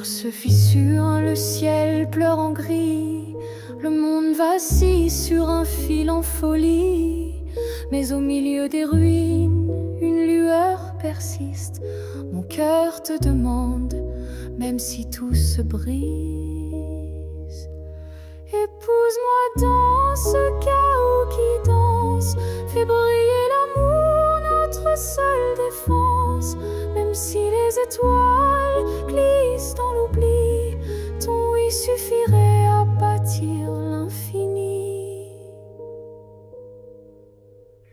Se fissure, le ciel pleure en gris, le monde vacille sur un fil en folie. Mais au milieu des ruines, une lueur persiste. Mon cœur te demande, même si tout se brise. Épouse-moi dans ce chaos qui danse, fais briller l'amour, notre seule défense. Même si les étoiles glissent dans l'oubli, ton oui suffirait à bâtir l'infini.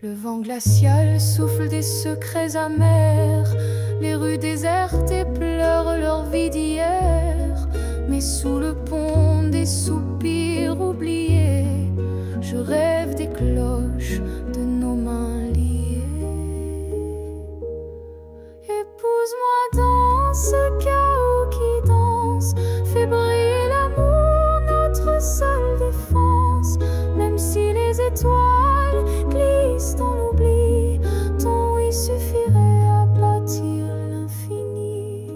Le vent glacial souffle des secrets amers, les rues désertes pleurent leur vie d'hier. Mais sous le pont des soupirs oubliés, je rêve des cloches de nos mains liées. Épouse-moi dans ce chaos qui danse, fais briller l'amour, notre seule défense. Même si les étoiles glissent dans l'oubli, ton oui suffirait à bâtir l'infini.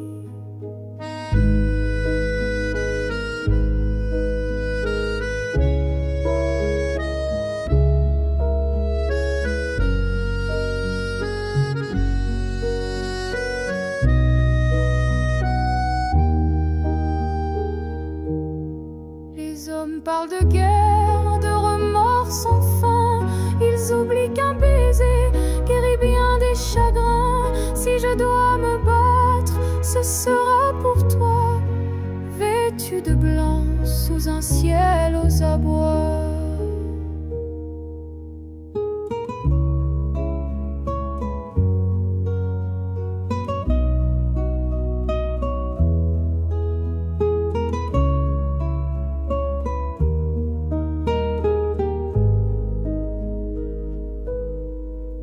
Parlent de guerre, de remords sans fin. Ils oublient qu'un baiser guérit bien des chagrins. Si je dois me battre, ce sera pour toi, vêtu de blanc sous un ciel aux abois.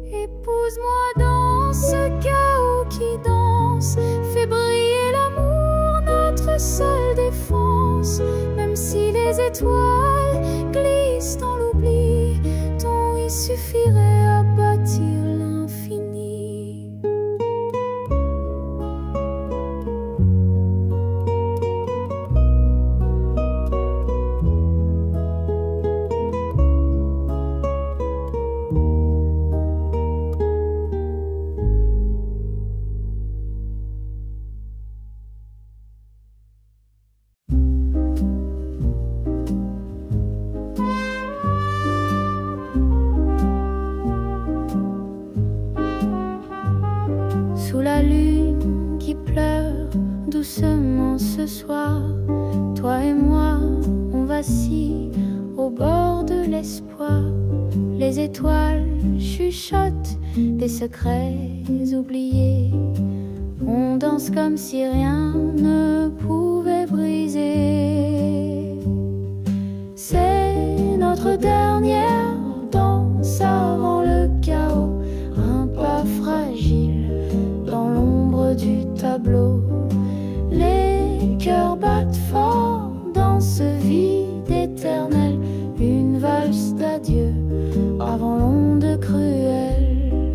Épouse-moi dans ce chaos qui danse, fais briller l'amour, notre seule défense. Même si les étoiles glissent dans l'oubli, ton oui suffirait à bâtir l'infini. Sous la lune qui pleure doucement ce soir, toi et moi, on vacille au bord de l'espoir. Les étoiles chuchotent des secrets oubliés. On danse comme si rien ne pouvait briser. C'est notre dernière danse avant le chaos, un pas fragile dans l'ombre du tableau. Les cœurs battent fort dans ce vide éternel, une valse d'adieu avant l'onde cruelle.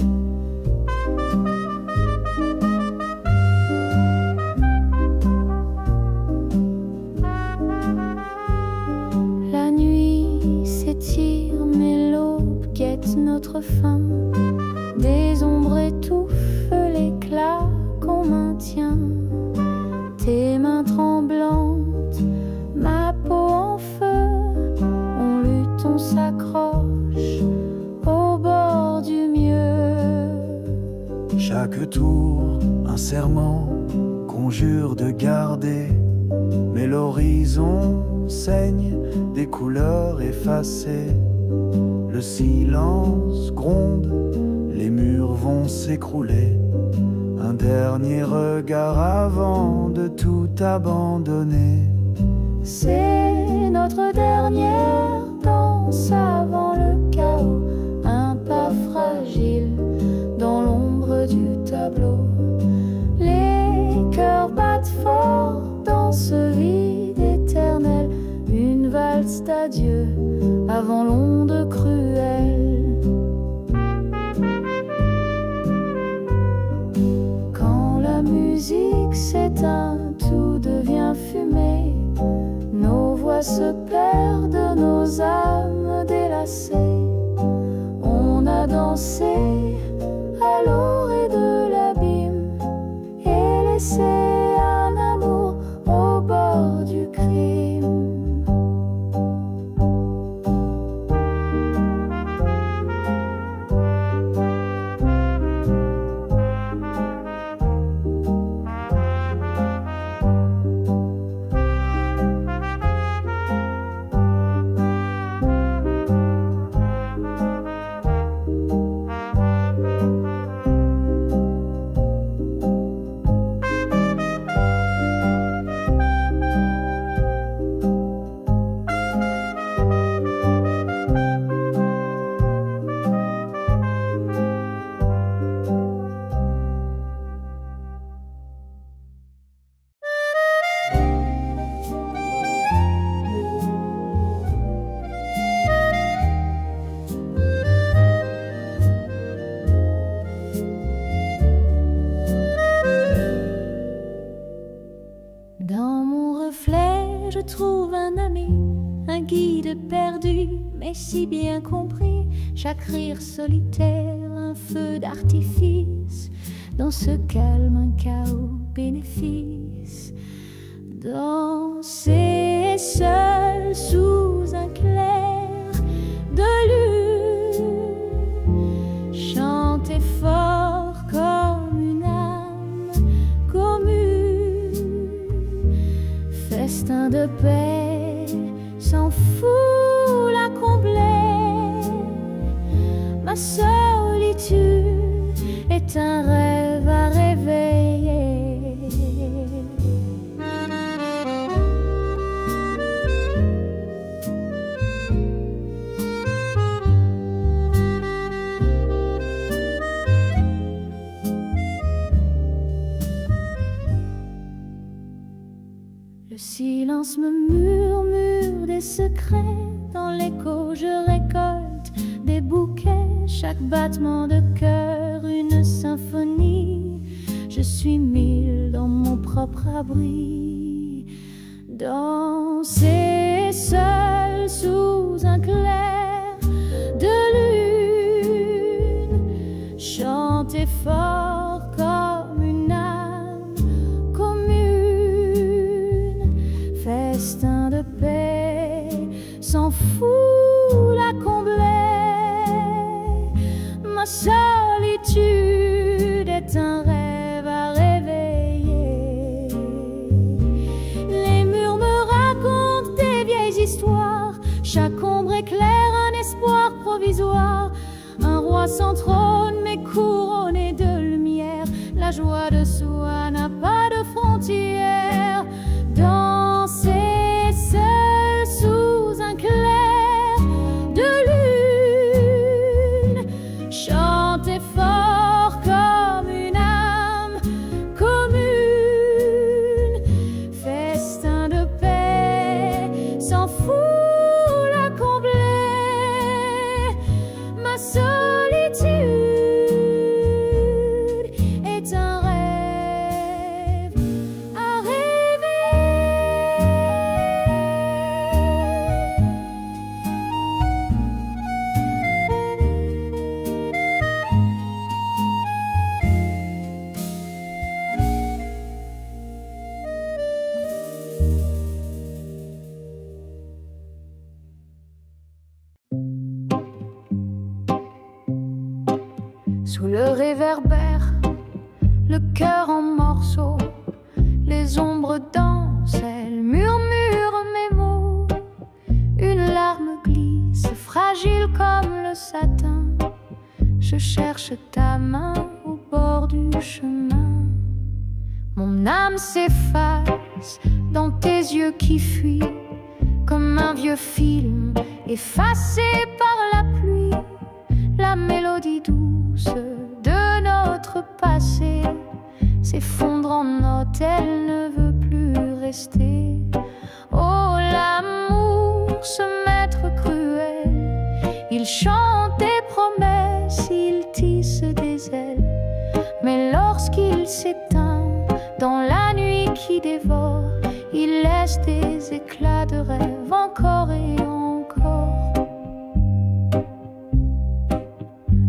La nuit s'étire mais l'aube guette notre fin. Des ombres étouffent l'éclat qu'on maintient. Tes mains tremblantes, ma peau en feu, on lutte, on s'accroche au bord du mieux. Chaque tour, un serment, conjure de garder. Mais l'horizon saigne des couleurs effacées. Le silence gronde, les murs vont s'écrouler. Un dernier regard avant de tout abandonner. C'est notre dernière danse avant le chaos, un pas fragile dans l'ombre du tableau. Les cœurs battent se perdent nos âmes délacées. On a dansé à l'orée de l'abîme et laissé un amour au bord du crime. Dans mon reflet, je trouve un ami, un guide perdu, mais si bien compris. Chaque rire solitaire, un feu d'artifice, dans ce calme, un chaos bénéfice. Danser seul sous un clair de lune, chanter fort comme une âme commune, festin de paix sans fou la combler. Ma solitude est un rêve à réveiller. Le silence me murmure des secrets. Dans l'écho je récolte des bouquets. Chaque battement de cœur une symphonie. Je suis mille dans mon propre abri. Danser seul sous un clair de lune, chanter fort comme une âme commune, festin de paix sans fou la combler. Ma solitude est un rêve à réveiller. Les murs me racontent des vieilles histoires. Chaque ombre éclaire un espoir provisoire. Un roi sans trône mais couronné de lumière. La joie de soi n'a pas de frontières. Danser seul sous un clair de lune, chanter fort comme une âme commune, festin de paix sans fou la combler. Ma solitude est un rêve à réveiller. Sous le réverbère, le cœur en morceaux, les ombres dansent, elles murmurent mes mots. Une larme glisse, fragile comme le satin. Je cherche ta main au bord du chemin. Mon âme s'efface dans tes yeux qui fuient, comme un vieux film effacé par la pluie. La mélodie douce de notre passé s'effondre en notes, elle ne veut plus rester. Oh, l'amour, ce maître cruel, il chante des promesses, il tisse des ailes. Mais lorsqu'il s'éteint dans la nuit qui dévore, il laisse des éclats de rêve encore et encore.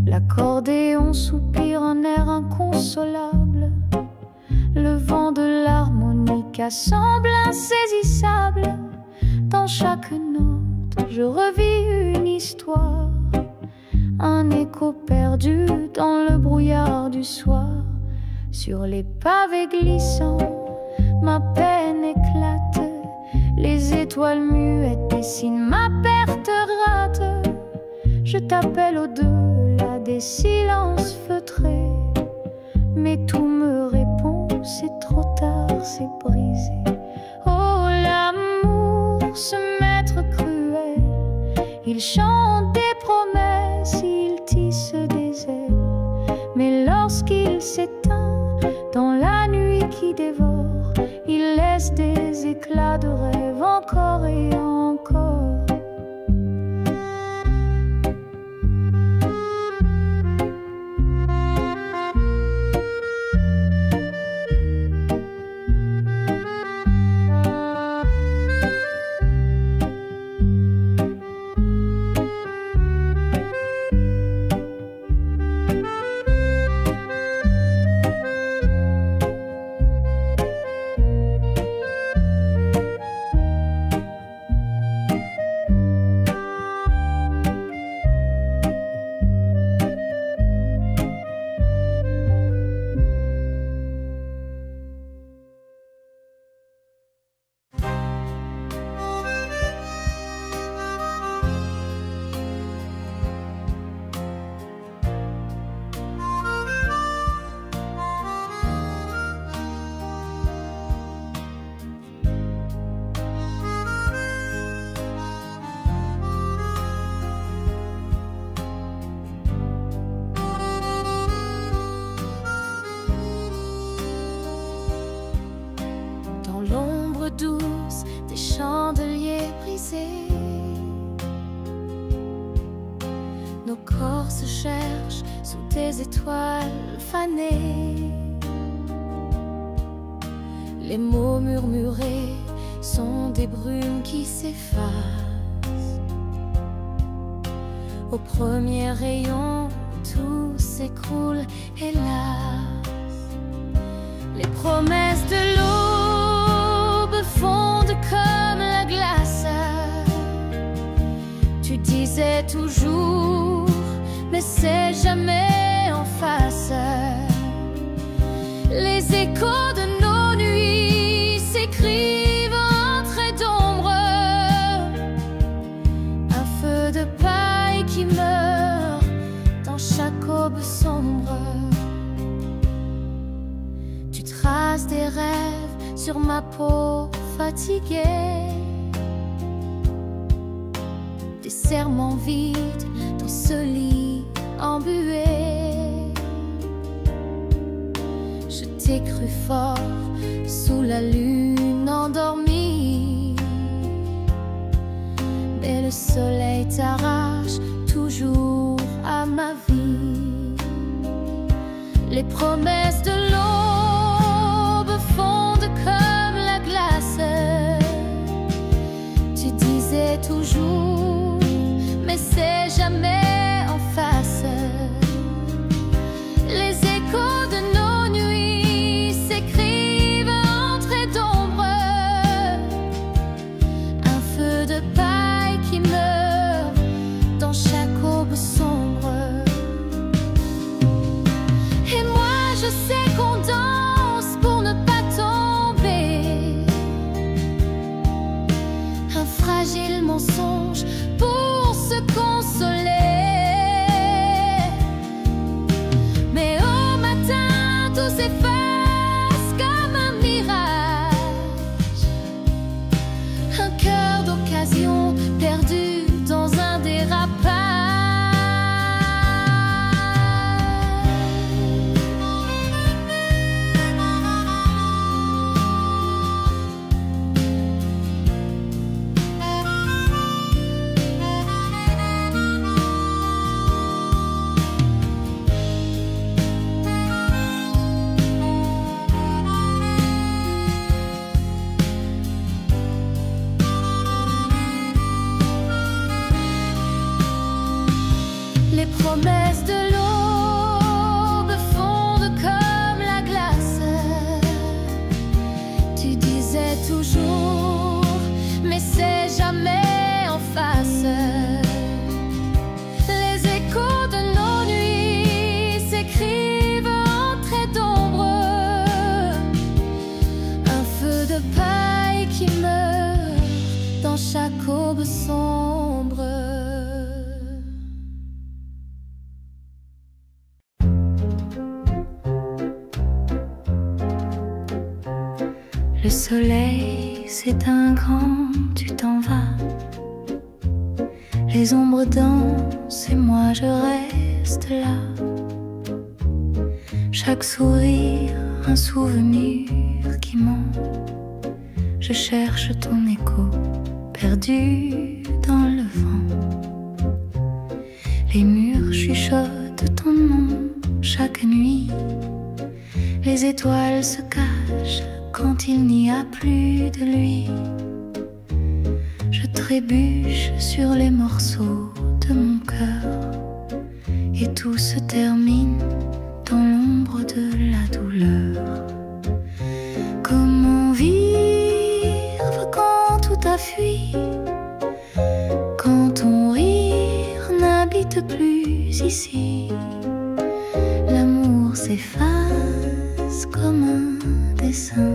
L'accordéon soupire un air inconsolable. Le vent de l'harmonica semble insaisissable. Dans chaque note, je revis une histoire, un écho perdu dans le brouillard du soir. Sur les pavés glissants, ma peine éclate. Les étoiles muettes dessinent ma perte rate. Je t'appelle au-delà des silences feutrés, mais tout me répond, c'est trop tard, c'est brisé. Oh, l'amour, ce maître cruel, il chante des promesses, il tisse des ailes. Mais lorsqu'il s'éteint dans la nuit qui dévore, il laisse des éclats de rêve encore et encore. Douce des chandeliers brisés, nos corps se cherchent sous des étoiles fanées. Les mots murmurés sont des brumes qui s'effacent. Au premier rayon, tout s'écroule, hélas. Les promesses de l'aube fondent comme la glace. Tu disais toujours, mais c'est jamais en face. Les échos de nos nuits s'écrivent en traits d'ombre. Un feu de paille qui meurt dans chaque aube sombre. Tu traces des rêves sur ma peau fatiguée, des serments vides dans ce lit embué. Je t'ai cru fort sous la lune endormie, mais le soleil t'arrache toujours à ma vie. Les promesses de l'aube fondent comme la glace. Tu disais toujours, mais c'est jamais en face. Les échos de nos nuits s'écrivent en traits d'ombre. Un feu de paille qui meurt dans chaque aube sombre. Et moi je sais qu'on l'aube sombre. Le soleil s'éteint grand, tu t'en vas. Les ombres dansent et moi je reste là. Chaque sourire, un souvenir qui ment. Je cherche ton écho, perdu dans le vent. Les murs chuchotent ton nom chaque nuit. Les étoiles se cachent quand il n'y a plus de lui. Je trébuche sur les morceaux de mon cœur et tout se termine dans l'ombre de la douleur. Comment vivre quand tout a fui, quand ton rire n'habite plus ici? L'amour s'efface comme un dessin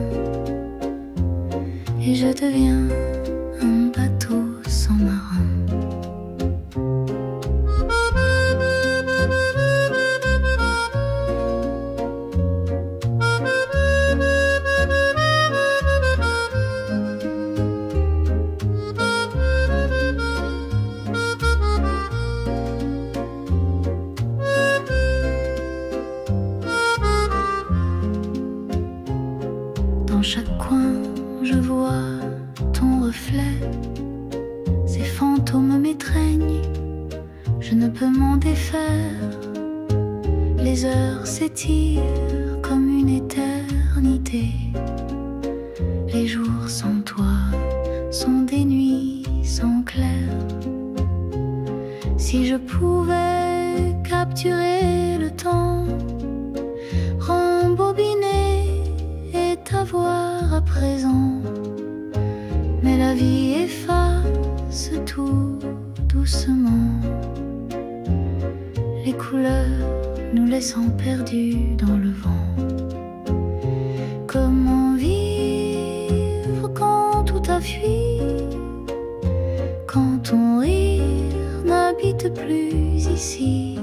et je deviens un bateau sans marin. Dans chaque coin, je vois ton reflet. Ces fantômes m'étreignent, je ne peux m'en défaire. Les heures s'étirent comme une éternité. Les jours sans toi sont des nuits sans clair. Si je pouvais capturer le temps, rembobiner et t'avoir à présent, mais la vie efface tout doucement. Les couleurs nous laissant perdus dans le vent. Comment vivre quand tout a fui, quand ton rire n'habite plus ici?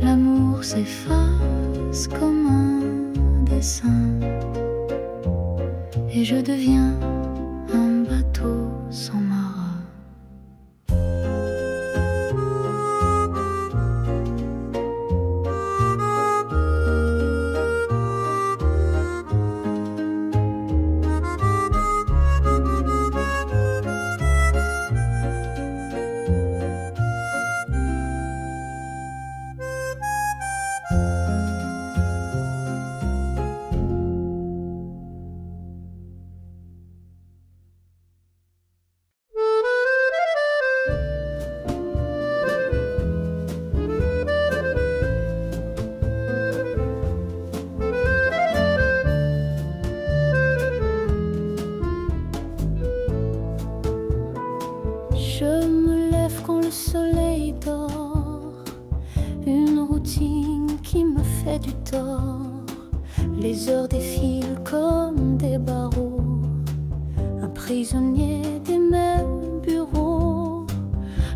L'amour s'efface comme un dessin et je deviens un bateau sans marin. Je me lève quand le soleil dort, une routine qui me fait du tort. Les heures défilent comme des barreaux, un prisonnier des mêmes bureaux.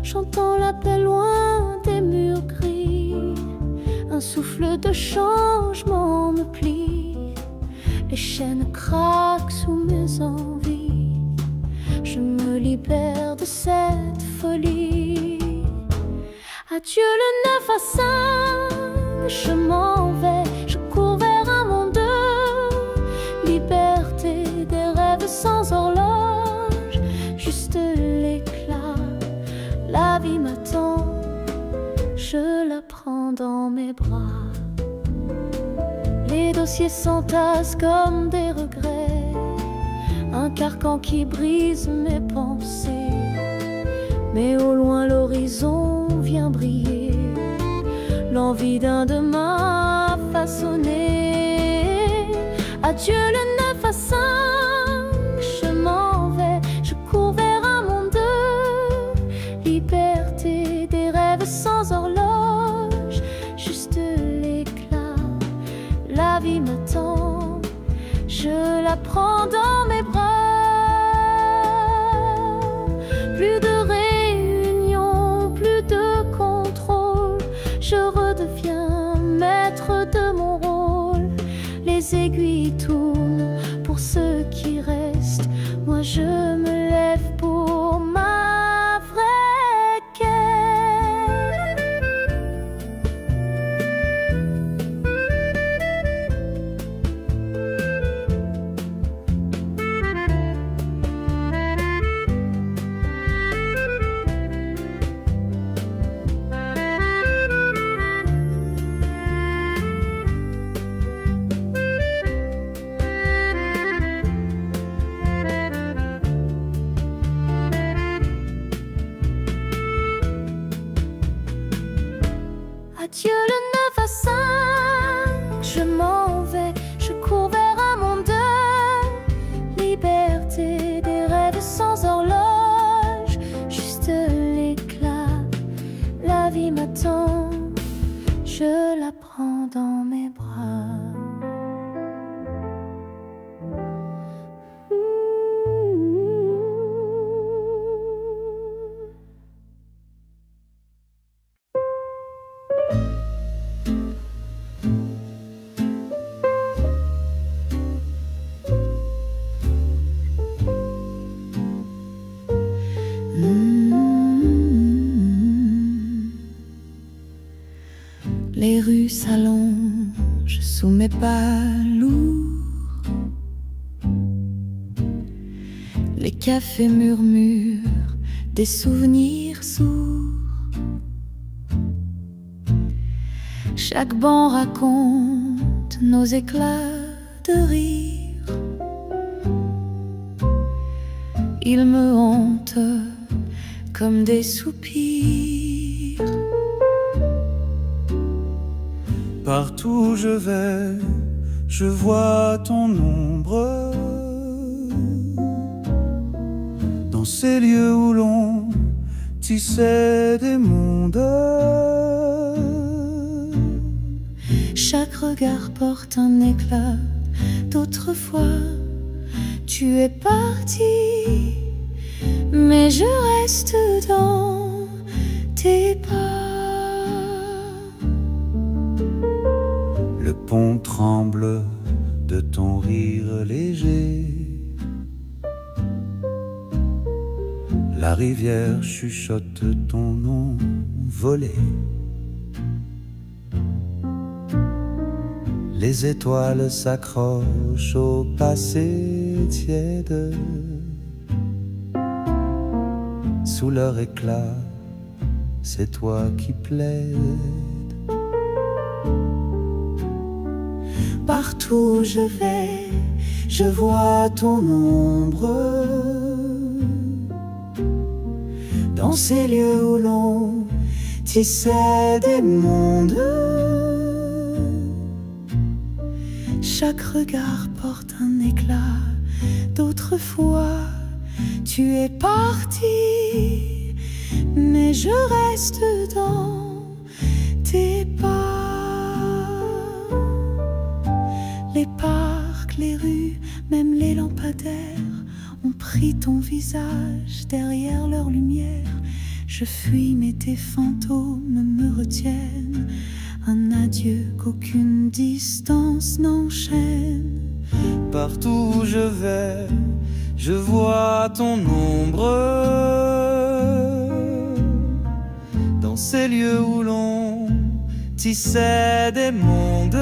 J'entends l'appel loin des murs gris, un souffle de changement me plie. Les chaînes craquent sous mes envies, je me libère de cette folie. Adieu le 9 à 5, je m'en vais, je cours vers un monde. Liberté des rêves sans horloge, juste l'éclat. La vie m'attend, je la prends dans mes bras. Les dossiers s'entassent comme des regrets, un carcan qui brise mes pensées. Mais au loin l'horizon vient briller, l'envie d'un demain façonné. Adieu le 9 à 5, je m'en vais, je cours vers un monde. Liberté des rêves sans horloge, juste l'éclat. La vie m'attend, je la prends dans mes bras. tourne pour ceux qui restent. Moi je me lève pour ma vraie quête. Adieu le 9 à 5, je m'en vais, je cours vers un monde de liberté, des rêves sans horloge, juste l'éclat. La vie m'attend, je la prends dans mes bras. Les rues s'allongent sous mes pas lourds. Les cafés murmurent des souvenirs sourds. Chaque banc raconte nos éclats de rire. Ils me hantent comme des soupirs. Partout où je vais, je vois ton ombre. Dans ces lieux où l'on tissait des mondes. Chaque regard porte un éclat d'autrefois. Tu es parti, mais je reste dans tes pas. Le pont tremble de ton rire léger. La rivière chuchote ton nom volé. Les étoiles s'accrochent au passé tiède. Sous leur éclat, c'est toi qui plaides. Partout où je vais, je vois ton ombre. Dans ces lieux où l'on tissait des mondes. Chaque regard porte un éclat d'autrefois. Tu es parti, mais je reste dans tes pas. Les parcs, les rues, même les lampadaires ont pris ton visage derrière leur lumière. Je fuis mais tes fantômes me retiennent. Un adieu qu'aucune distance n'enchaîne. Partout où je vais, je vois ton ombre. Dans ces lieux où l'on tissait des mondes.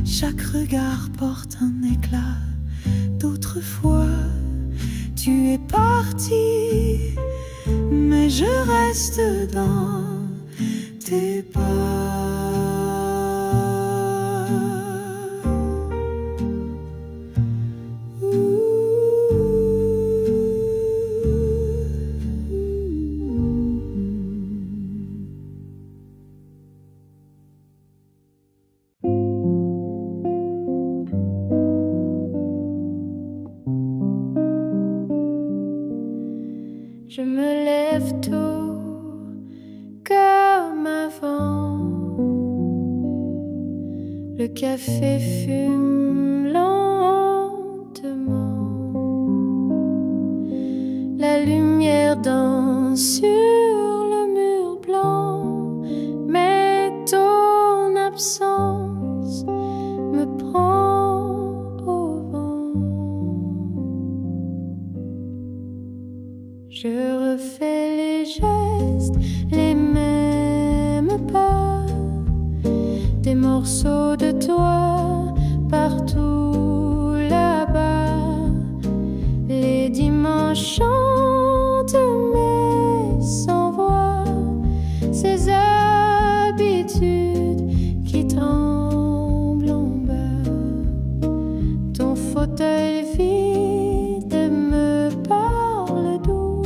Chaque regard porte un éclat d'autrefois. Tu es parti, mais je reste dans tes pas. Je me lève tôt comme avant. Le café fume lentement. La lumière danse sur le mur blanc. Mais ton absence morceaux de toi partout là-bas. Les dimanches chantent mais sans voix, ces habitudes qui tremblent en bas. Ton fauteuil vide me parle doux,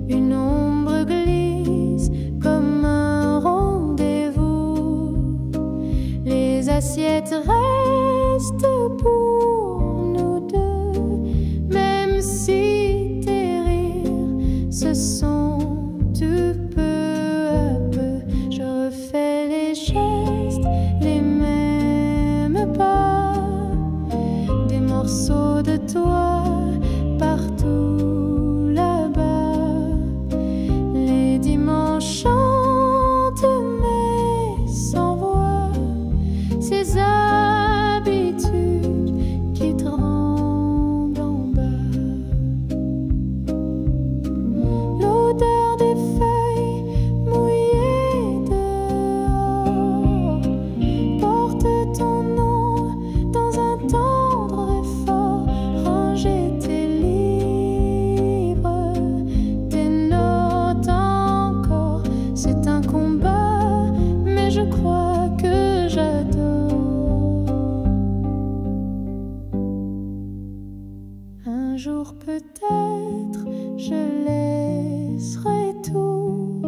une ombre glisse comme un rendez-vous. Les assiettes restent pour nous deux, même si tes rires se sont tout peu à peu. Je refais les gestes, les mêmes pas, des morceaux de toi partout là-bas. Les dimanches chantent mais sans voix, ces habitudes qui tremblent en bas. L'odeur des feuilles mouillées dehors porte ton nom dans un tendre effort. Ranger tes livres, tes notes encore, c'est un combat, mais je crois que j'adore. Un jour peut-être je laisserai tout,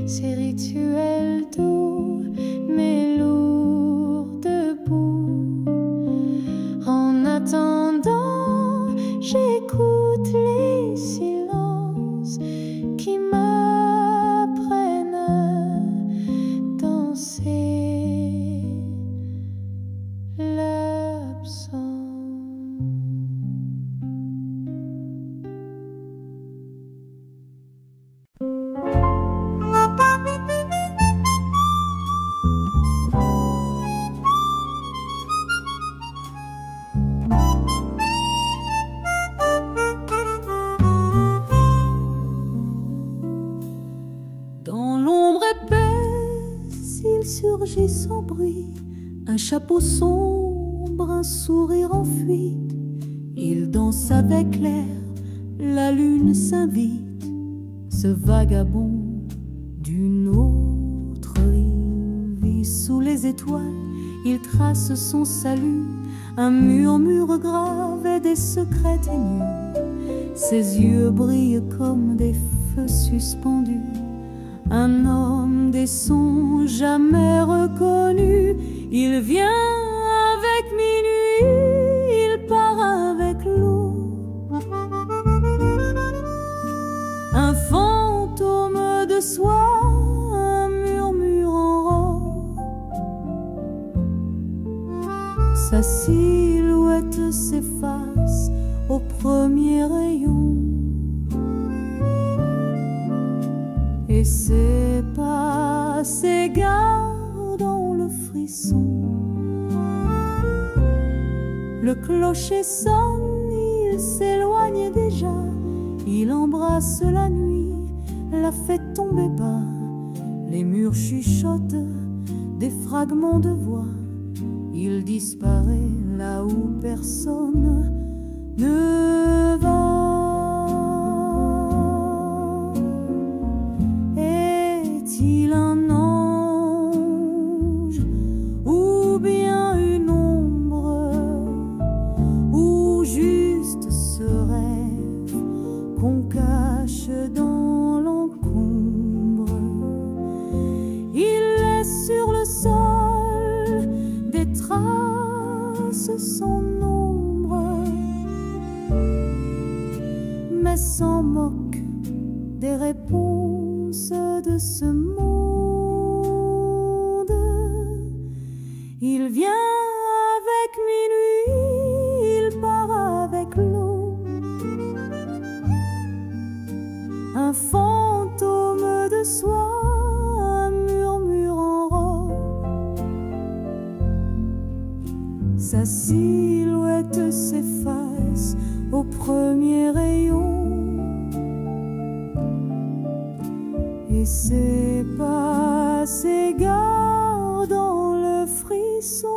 ces rituels doux mais lourds debout. En attendant, j'écoute les silences qui m'apprennent à danser l'absence. Dans l'ombre épaisse, il surgit sans bruit, un chapeau sombre, un sourire en fuite. Il danse avec l'air, la lune s'invite. Ce vagabond d'une autre rive vit sous les étoiles. Il trace son salut, un murmure grave et des secrets ténus. Ses yeux brillent comme des feux suspendus. Un homme des sons jamais reconnus. Il vient avec minuit, il part avec l'eau. Un fantôme de soie, un murmure en robe. Sa silhouette s'efface au premier rayon, et ses pas s'égarent dans le frisson. Le clocher sonne, il s'éloigne déjà. Il embrasse la nuit, la fait tomber bas. Les murs chuchotent des fragments de voix. Il disparaît là où personne ne va. Est-il un ange ou bien une ombre, ou juste ce rêve qu'on cache dans l'encombre? Il laisse sur le sol des traces sans nombre, mais s'en moque des réponses de ce monde. Il vient avec minuit, il part avec l'eau. Un fantôme de soie, un murmure en robe. Sa silhouette s'efface au premier rayon, et ses pas s'égarent dans le frisson.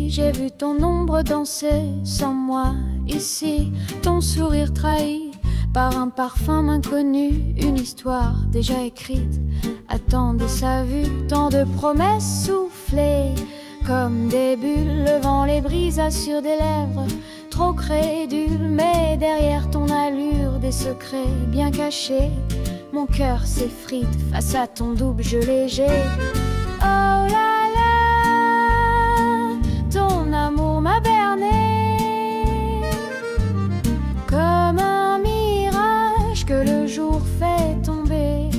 J'ai vu ton ombre danser sans moi ici, ton sourire trahi par un parfum inconnu, une histoire déjà écrite attendait sa vue, tant de promesses soufflées comme des bulles, le vent les brisa sur des lèvres trop crédules, mais derrière ton allure des secrets bien cachés, mon cœur s'effrite face à ton double jeu léger. Oh là, ton amour m'a berné comme un mirage que le jour fait tomber.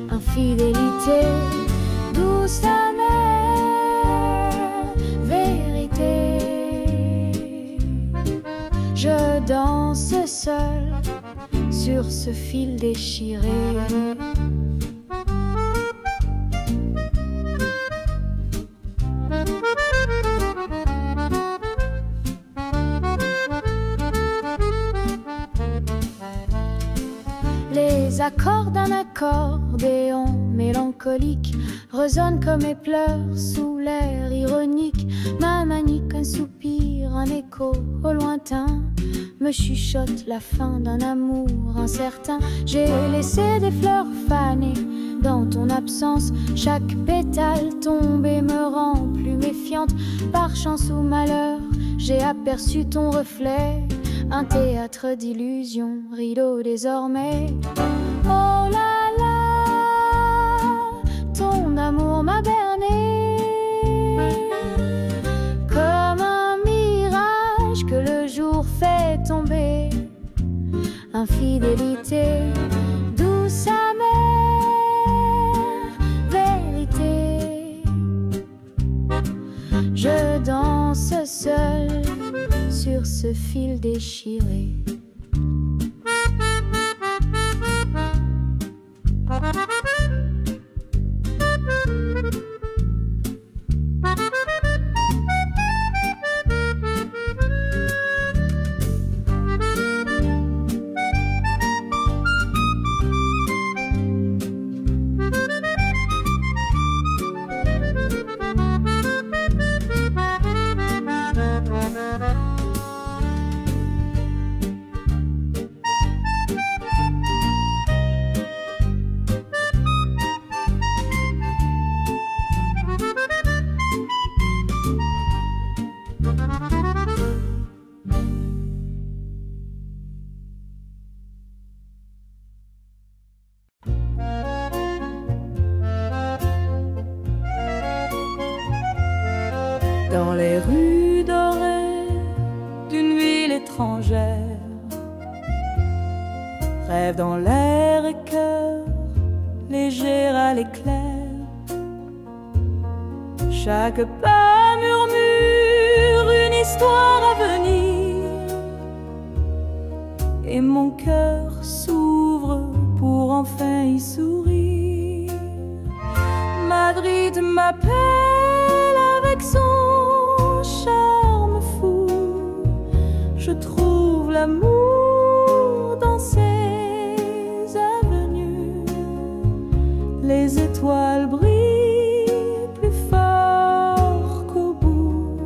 Infidélité, douce amère, vérité. Je danse seul sur ce fil déchiré. Les accords d'un accordéon mélancolique résonnent comme mes pleurs sous l'air ironique. Ma manique, un soupir, un écho au lointain me chuchote la fin d'un amour incertain. J'ai laissé des fleurs fanées dans ton absence, chaque pétale tombée me rend plus méfiante. Par chance ou malheur, j'ai aperçu ton reflet, un théâtre d'illusions, rideau désormais. Oh là là, ton amour m'a berné comme un mirage que le jour fait tomber. Infidélité, douce amère, vérité. Je danse seule sur ce fil déchiré. Dans les rues dorées d'une ville étrangère, rêve dans l'air et cœur léger à l'éclair. Chaque pas murmure une histoire à venir, et mon cœur s'ouvre pour enfin y sourire. Madrid m'appelle avec son charme fou. Je trouve l'amour dans ses avenues. Les étoiles brillent plus fort qu'au bout,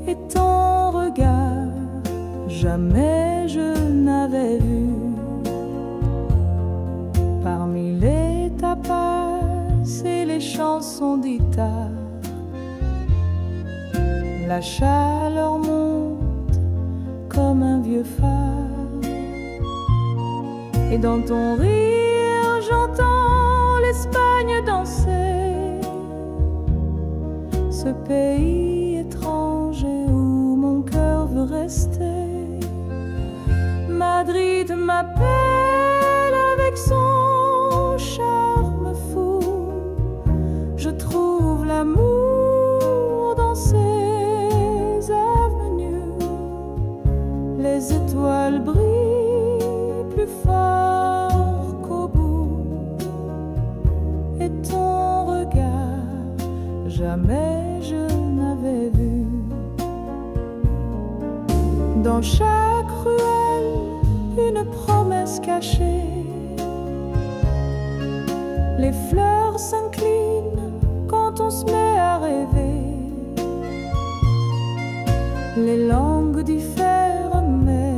et ton regard jamais je n'avais vu. Parmi les tapas et les chansons d'Ita, la chaleur monte comme un vieux phare, et dans ton rire j'entends l'Espagne danser, ce pays étranger où mon cœur veut rester. Madrid m'appelle avec son charme jamais je n'avais vu. Dans chaque ruelle, une promesse cachée. Les fleurs s'inclinent quand on se met à rêver. Les langues diffèrent, mais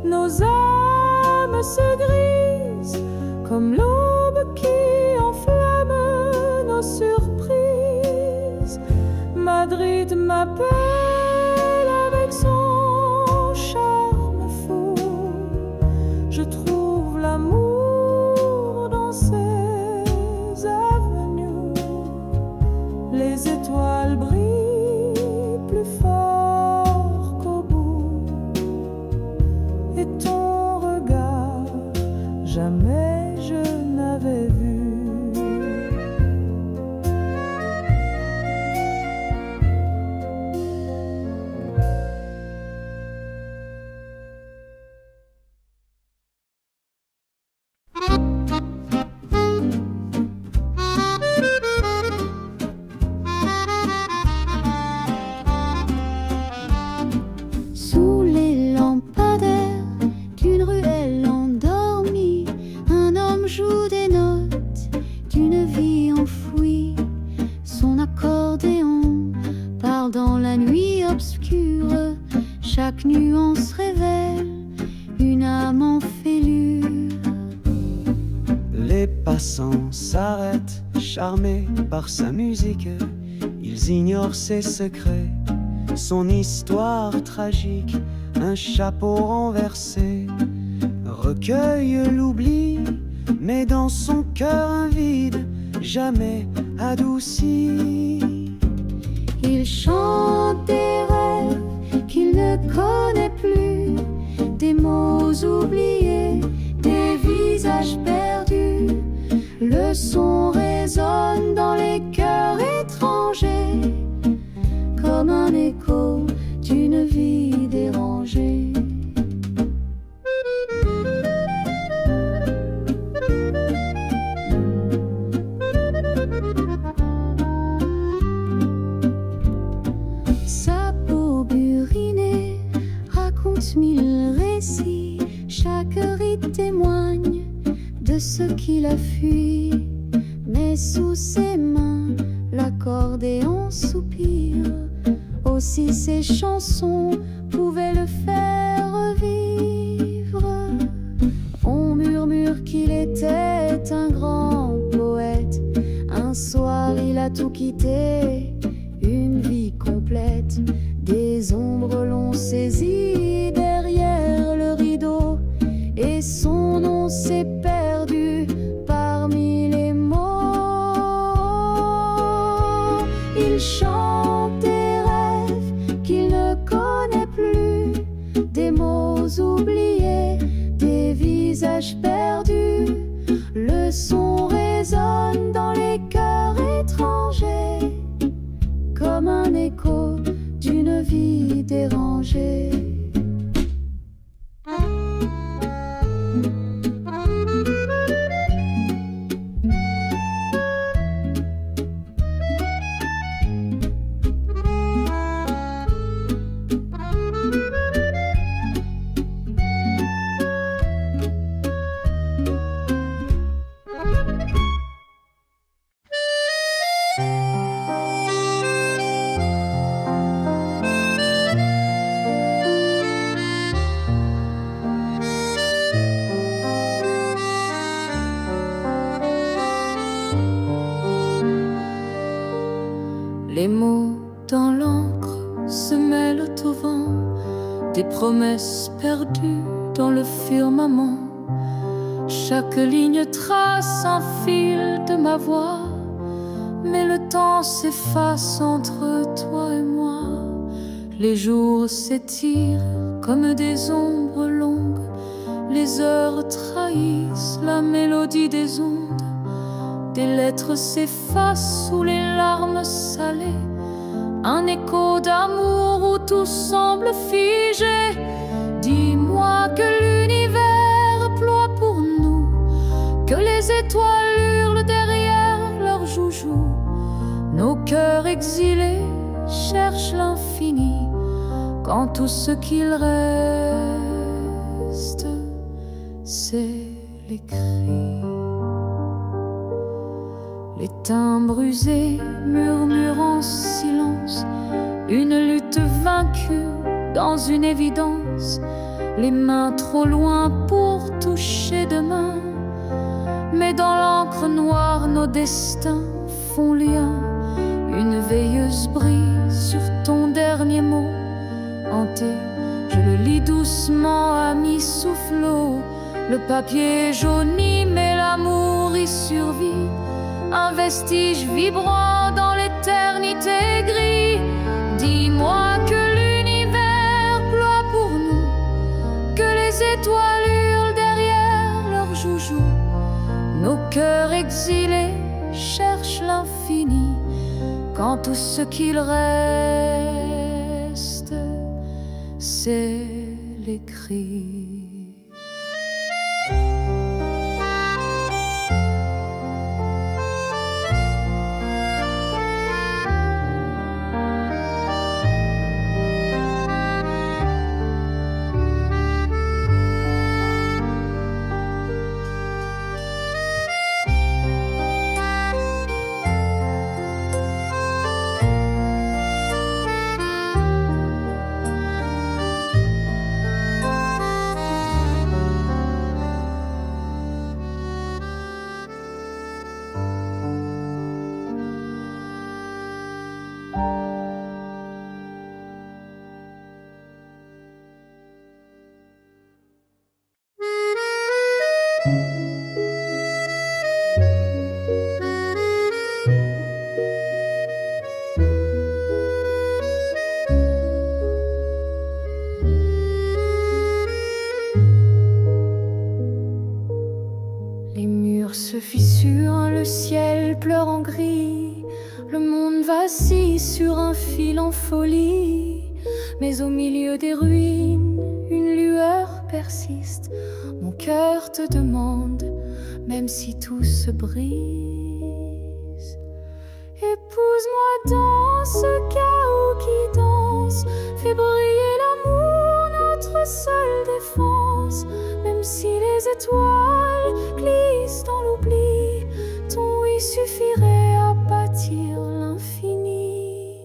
nos âmes se grisent comme l'aube qui enflamme nos surprises. Madrid m'appelle avec son charme fou. Je trouve l'amour dans ses avenues. Les étoiles brillent plus fort qu'au bout. Et ton regard, jamais je n'avais vu. Sous les lampadaires d'une ruelle endormie, un homme joue des notes d'une vie enfouie. Son accordéon parle dans la nuit obscure. Chaque nuance révèle une âme en fêlure. Les passants s'arrêtent, charmés par sa musique. Ils ignorent ses secrets, son histoire tragique. Un chapeau renversé recueille l'oubli, mais dans son cœur un vide jamais adouci. Il chante des rêves qu'il ne connaît plus, des mots oubliés, des visages perdus. Le son résonne dans les cœurs étrangers, comme un écho d'une vie dérangée. Sa peau burinée raconte mille récits. Chaque rite témoigne de ce qu'il a fui. Mais sous ses mains, l'accordéon soupire. Aussi ses chansons pouvaient le faire revivre. On murmure qu'il était un grand poète. Un soir il a tout quitté, une vie complète. Des ombres l'ont saisi derrière le rideau, et son nom s'est perdu parmi les mots. Il chante des rêves qu'il ne connaît plus, des mots oubliés, des visages perdus. Le son résonne dans les cœurs étrangers, comme un écho d'une vie dérangée. Les mots dans l'encre se mêlent au vent, des promesses perdues dans le firmament. Chaque ligne trace un fil de ma voix, mais le temps s'efface entre toi et moi. Les jours s'étirent comme des ombres longues, les heures trahissent la mélodie des ondes. Des lettres s'effacent sous les larmes salées, un écho d'amour où tout semble figé. Dis-moi que l'univers ploie pour nous, que les étoiles hurlent derrière leurs joujoux. Nos cœurs cœur exilé cherche l'infini, quand tout ce qu'il reste, c'est les cris. Les timbres usés murmurent en silence, une lutte vaincue dans une évidence, les mains trop loin pour toucher demain. Mais dans l'encre noire, nos destins font lien. Une veilleuse brille sur ton dernier mot. Hanté, je le lis doucement à mi-soufflot. Le papier jauni, mais l'amour y survit. Un vestige vibrant dans l'éternité gris. Dis-moi que l'univers ploie pour nous, que les étoiles hurlent derrière leurs joujoux. Nos cœurs exilés cherchent l'infini, quand tout ce qu'il reste, c'est les cris. Se fissure, le ciel pleure en gris, le monde vacille sur un fil en folie. Mais au milieu des ruines, une lueur persiste. Mon cœur te demande, même si tout se brise, épouse-moi dans ce chaos qui danse, fais briller l'amour, notre seule défense. Même si les étoiles glissent dans l'oubli, ton oui suffirait à bâtir l'infini.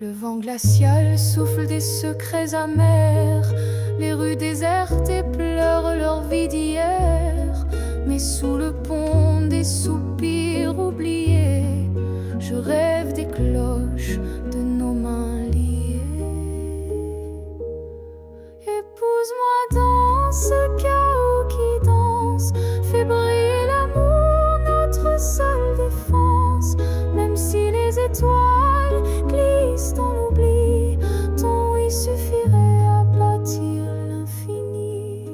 Le vent glacial souffle des secrets amers, les rues désertées pleurent leur vie d'hier. Mais sous le pont des soupirs oubliés, je rêve des cloches de nos mains liées. Épouse-moi dans ce chaos qui danse, fais briller l'amour, notre seule défense. Même si les étoiles glissent dans l'oubli, ton oui suffirait à bâtir l'infini.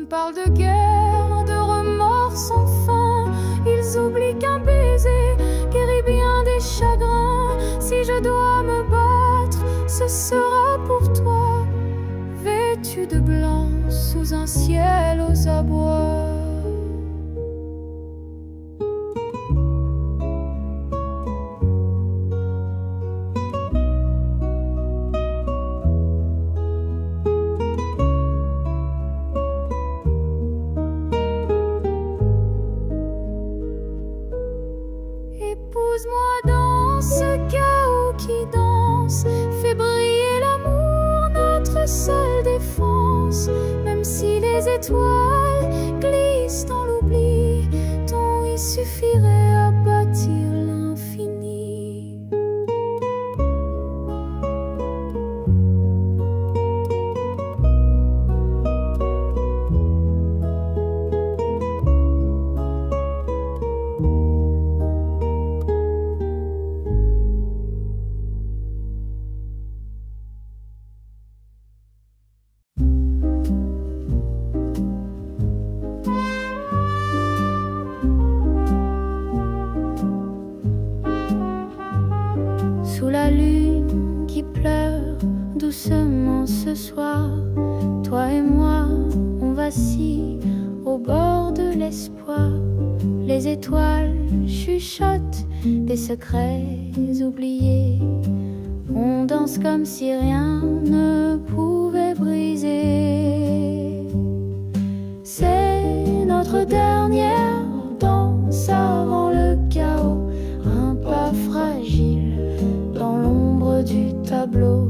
Parlent de guerre, de remords sans fin. Ils oublient qu'un baiser guérit bien des chagrins. Si je dois me battre, ce sera pour toi, vêtu de blanc sous un ciel aux abois. Épouse-moi dans ce chaos qui danse, fais briller l'amour, notre seule défense. Même si les étoiles glissent dans l'oubli, ton oui suffirait à bâtir l'infini. assis au bord de l'espoir. Les étoiles chuchotent des secrets oubliés. On danse comme si rien ne pouvait briser. C'est notre dernière danse avant le chaos. Un pas fragile dans l'ombre du tableau.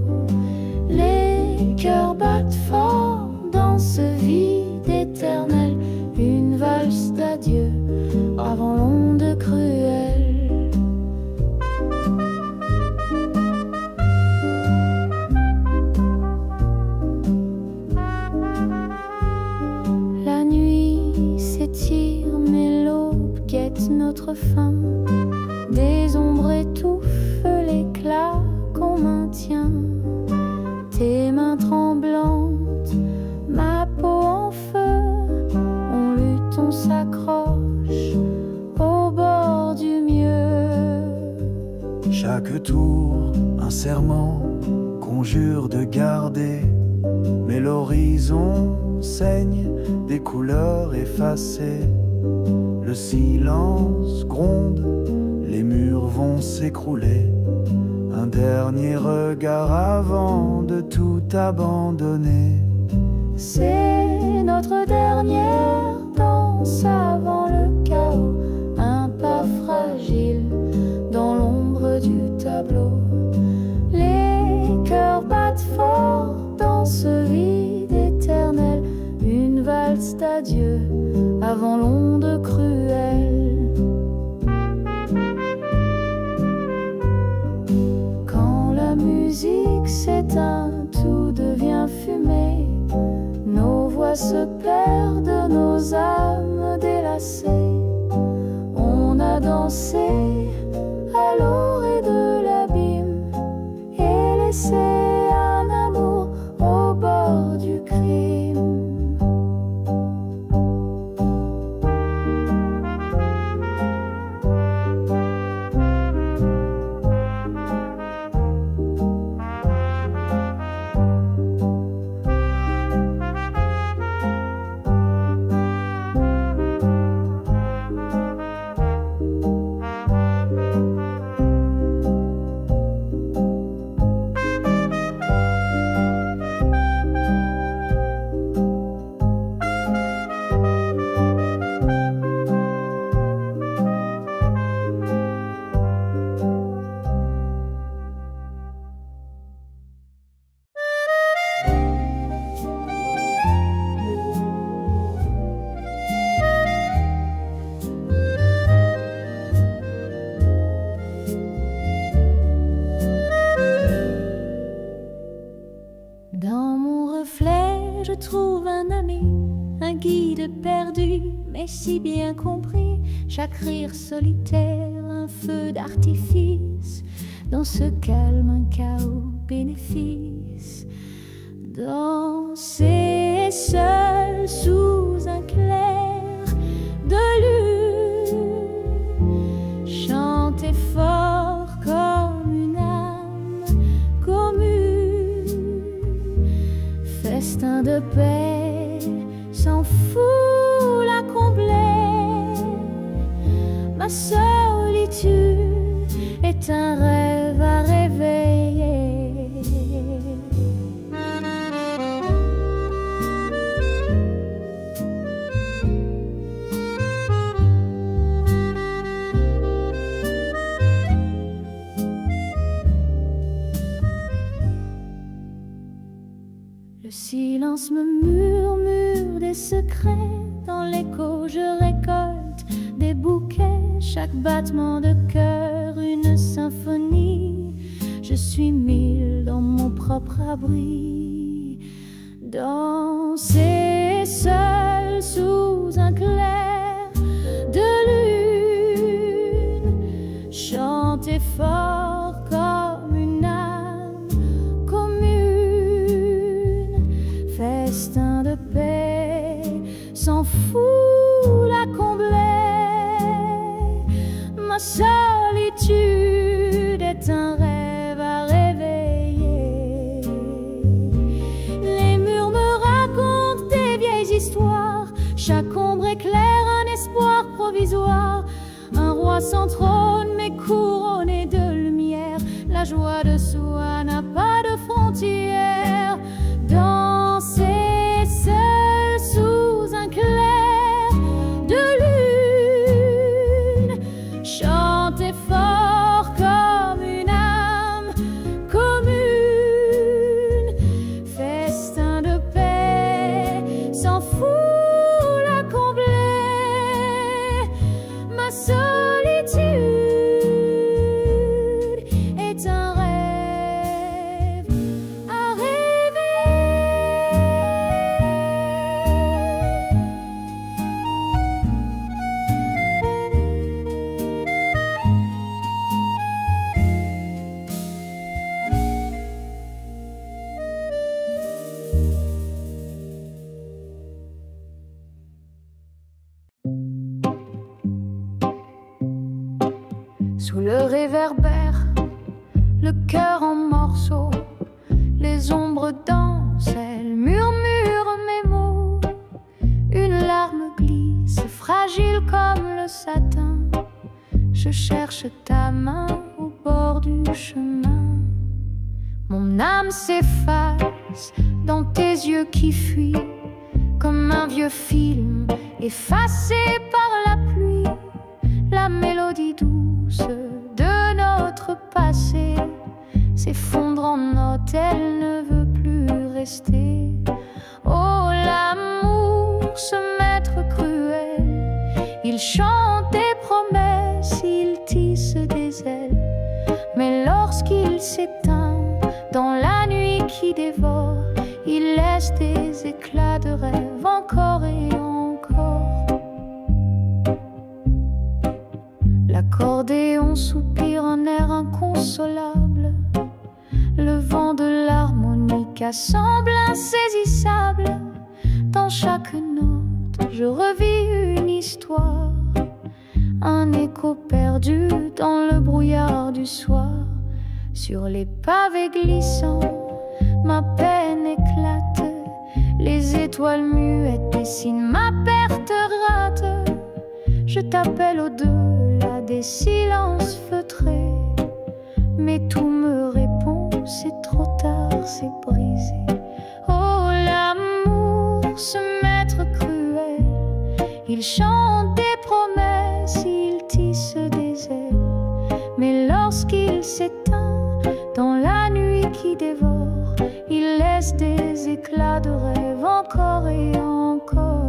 Les cœurs battent fort dans ce vide éternel. Une valse d'adieu avant l'onde cruelle. La nuit s'étire mais l'aube guette notre fin. Des ombres étouffent l'éclat qu'on maintient. Tes mains tremblantes, ma peau en feu. On lutte, on s'accroche au bord du mieux. Chaque tour, un serment, conjure de garder. Mais l'horizon saigne des couleurs effacées. Le silence gronde, les murs vont s'écrouler. Un dernier regard avant de tout abandonner. C'est notre dernière danse avant le chaos. Un pas fragile dans l'ombre du tableau. Les cœurs battent fort dans ce vide éternel. Une valse d'adieu avant l'onde cruelle. Quand la musique s'éteint, tout devient fumée. Nos voix se perdent, nos âmes délacées. On a dansé à l'orée de l'abîme et laissé un amour au bord du crime. Dans mon reflet, je trouve un ami, un guide perdu, mais si bien compris. Chaque rire solitaire, un feu d'artifice. Dans ce calme, un chaos bénéfice. Danser seul sous un clair de lune. Chanter fort comme une âme commune. Festin de paix, sans foule à combler. Ma solitude est un rêve à réveiller. Le silence me murmure des secrets. Dans l'écho je récolte des bouquets. Chaque battement de cœur une symphonie. Je suis mille dans mon propre abri. Danser seul sous un clair de lune. Chanter fort comme une âme commune. Festin de paix, sans foule à combler. Ma solitude est un rêve à réveiller. Les murs me racontent des vieilles histoires. chaque ombre éclaire un espoir provisoire. Un roi sans trône mais couronné de lumière. La joie de soi n'a pas de frontières. Danser seul sous un clair de lune, chanter fort comme une âme commune. Festin de paix sans foule à combler. Ma solitude est un rêve à rêver. Sous le réverbère, le cœur en morceaux, les ombres dansent, elles murmurent mes mots. Une larme glisse, fragile comme le satin. Je cherche ta main au bord du chemin. Mon âme s'efface dans tes yeux qui fuient, comme un vieux film effacé par la pluie. La mélodie douce de notre passé s'effondre en notes, elle ne veut plus rester. Oh, l'amour, ce maître cruel, il chante des promesses, il tisse des ailes. Mais lorsqu'il s'éteint dans la nuit qui dévore, il laisse des éclats de rêve encore et encore. L'accordéon soupire un air inconsolable. Le vent de l'harmonica semble insaisissable. Dans chaque note, je revis une histoire, un écho perdu dans le brouillard du soir. Sur les pavés glissants, ma peine éclate. Les étoiles muettes dessinent ma perte rate. Je t'appelle au-delà des silences feutrés, mais tout me répond, c'est trop tard, c'est brisé. Oh, l'amour, ce maître cruel, il chante des promesses, il tisse des ailes. Mais lorsqu'il s'éteint dans la nuit qui dévore, il laisse des éclats de rêve encore et encore.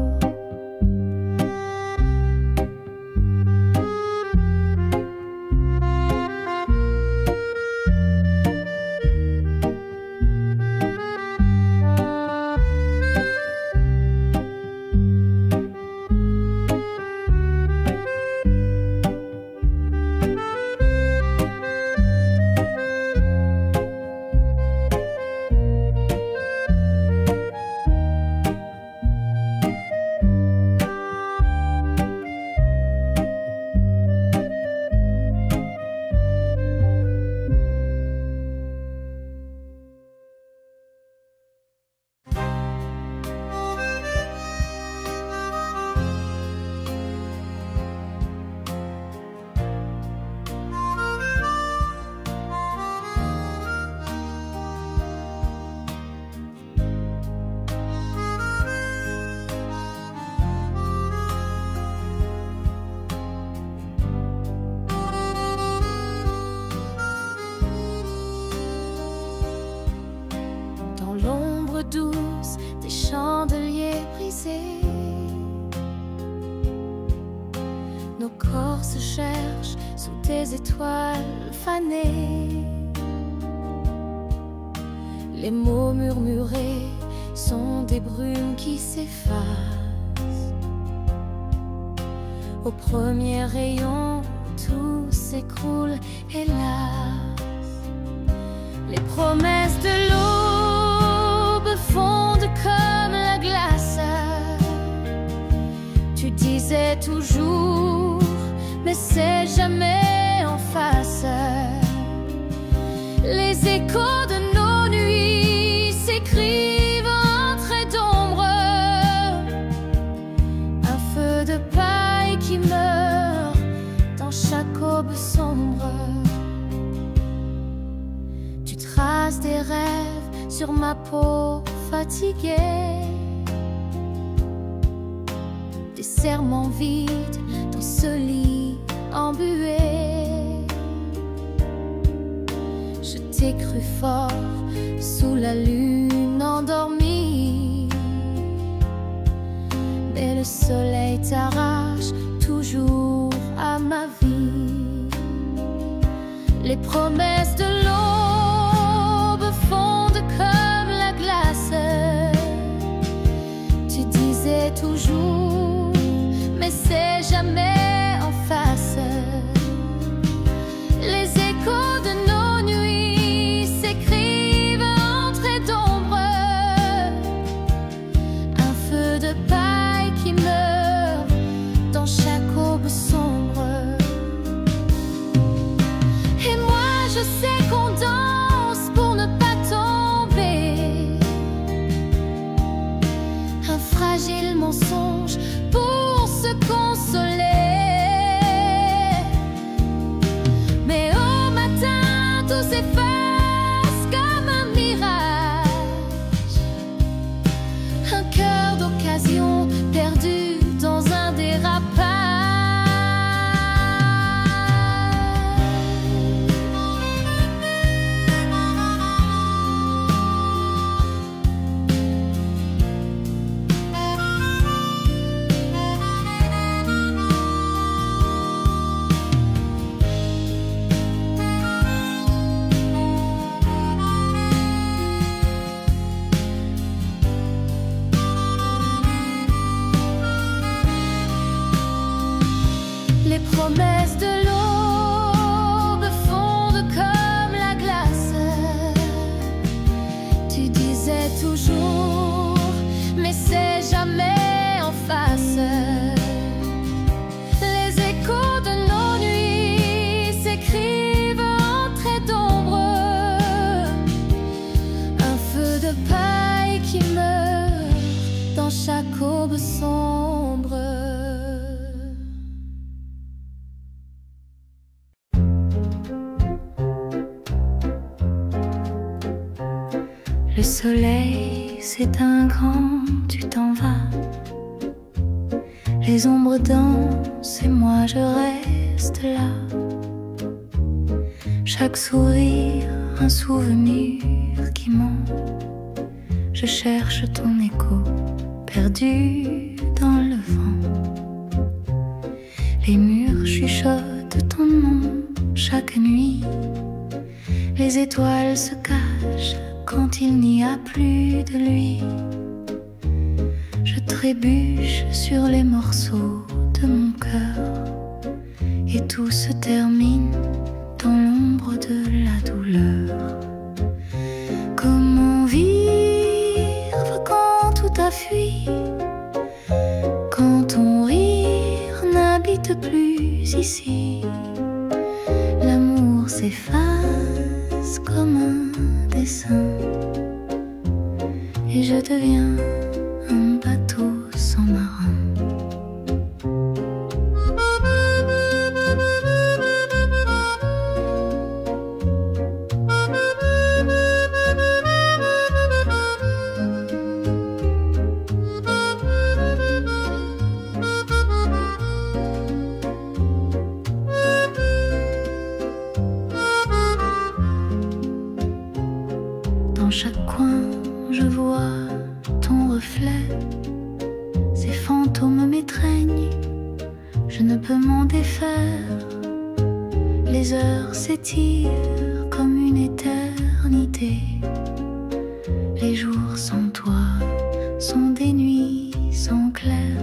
Douce des chandeliers brisés, nos corps se cherchent sous tes étoiles fanées. Les mots murmurés sont des brumes qui s'effacent. Au premier rayon, tout s'écroule, hélas. Les promesses de l'aube fondent comme la glace. Tu disais toujours, mais c'est jamais en face. Les échos de nos nuits s'écrivent en traits d'ombre. sombre. Tu traces des rêves sur ma peau fatiguée, des serments vides dans ce lit embué. Je t'ai cru fort sous la lune endormie, mais le soleil t'arrache toujours à ma vie. Les promesses de l'aube fondent comme la glace. Tu disais toujours, mais c'est jamais en face. Les échos de nos nuits s'écrivent en traits d'ombre. Un feu de paille qui meurt dans chaque aube sombre. Et moi je sais qu'on danse pour ne pas tomber. Un fragile mensonge pour se consoler. Mais au matin tout s'efface comme un mirage. Un cœur d'occasion perdu dans un dérapage. Les promesses de l'aube fondent comme la glace. Tu disais toujours, mais c'est jamais en face. Les échos de nos nuits s'écrivent en traits d'ombre. Un feu de paille qui meurt dans chaque aube sombre. Le soleil s'éteint quand tu t'en vas. Les ombres dansent et moi je reste là. Chaque sourire, un souvenir qui ment. Je cherche ton écho perdu dans le vent. Les murs chuchotent ton nom chaque nuit. Les étoiles se cachent quand il n'y a plus de lui. Je trébuche sur les morceaux de mon cœur et tout se termine dans l'ombre de la douleur. Comment vivre quand tout a fui, quand ton rire n'habite plus ici? L'amour s'efface comme un dessin et je deviens un bateau sans marin. Dans chaque coin, je vois ton reflet. Ces fantômes m'étreignent, je ne peux m'en défaire. Les heures s'étirent comme une éternité. Les jours sans toi sont des nuits sans clair.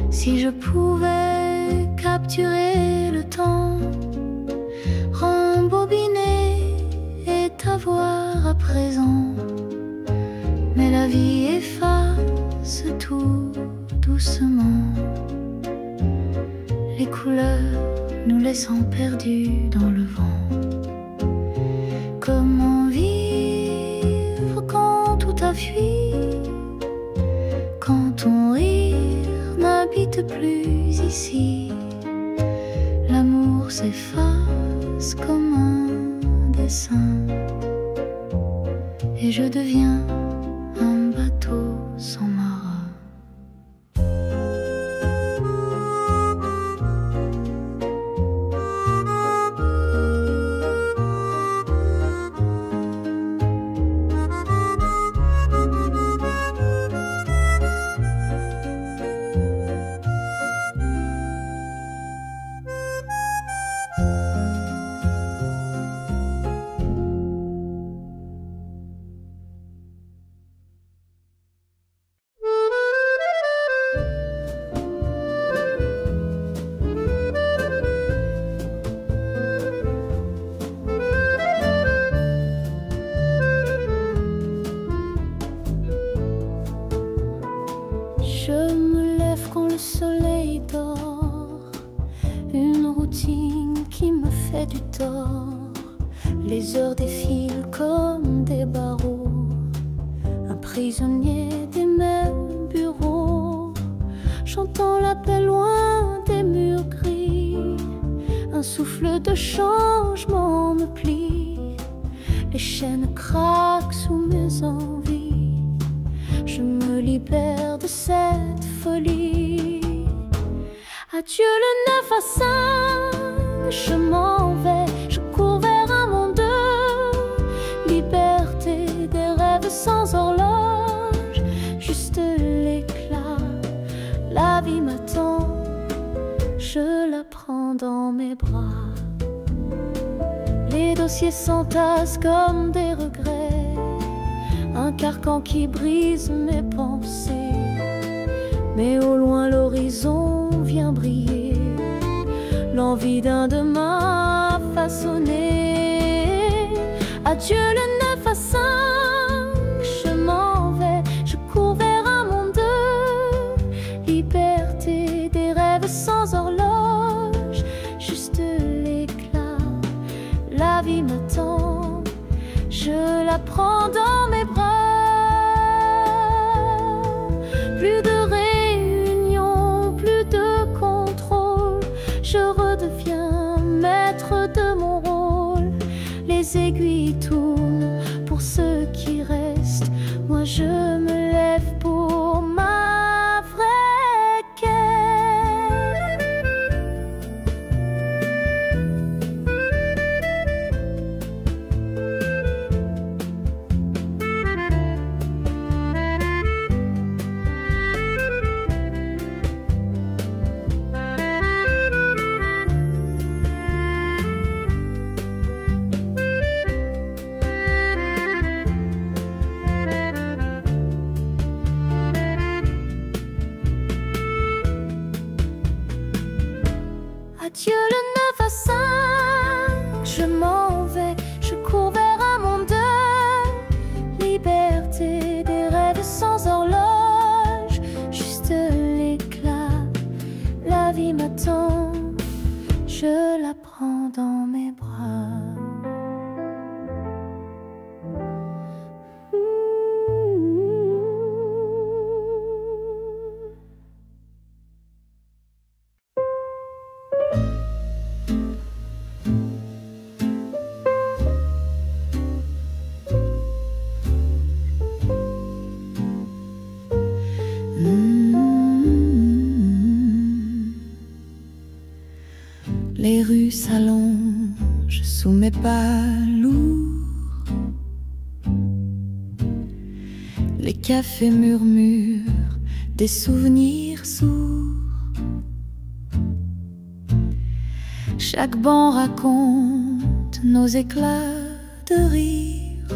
Si je pouvais capturer le temps, rembobiner et t'avoir à présent, mais la vie efface tout doucement, les couleurs nous laissant perdus dans le vent. Comment vivre quand tout a fui, quand ton rire n'habite plus ici? L'amour jour s'efface comme un dessin et je deviens un bateau sans marin. Je me lève quand le soleil dort, une routine qui me fait du tort. Les heures défilent comme des barreaux, un prisonnier des mêmes bureaux. J'entends l'appel loin des murs gris, un souffle de changement me plie. Les chaînes craquent sous mes envies, je me libère de cette folie. Adieu le 9 à 5, je m'en vais, je cours vers un monde de liberté, des rêves sans horloge, juste l'éclat. La vie m'attend, je la prends dans mes bras. Les dossiers s'entassent comme des regrets, un carcan qui brise mes pensées. Mais au loin l'horizon vient briller, l'envie d'un demain façonné. Adieu le 9 à 5, je m'en vais, je cours vers un monde de liberté, des rêves sans horloge, juste l'éclat. La vie m'attend, je la prends dans mes bras. Plus de réunion, plus de contrôle, je redeviens maître de mon rôle. Les aiguilles tournent pour ceux qui restent, moi je me lève pour ma vraie quête. Adieu le 9 à 5, je m'en vais, je cours vers un monde de liberté, des rêves sans horloge, juste l'éclat. La vie m'attend, je la prends dans mes bras. Les rues s'allongent sous mes pas lourds, les cafés murmurent des souvenirs sourds. Chaque banc raconte nos éclats de rire.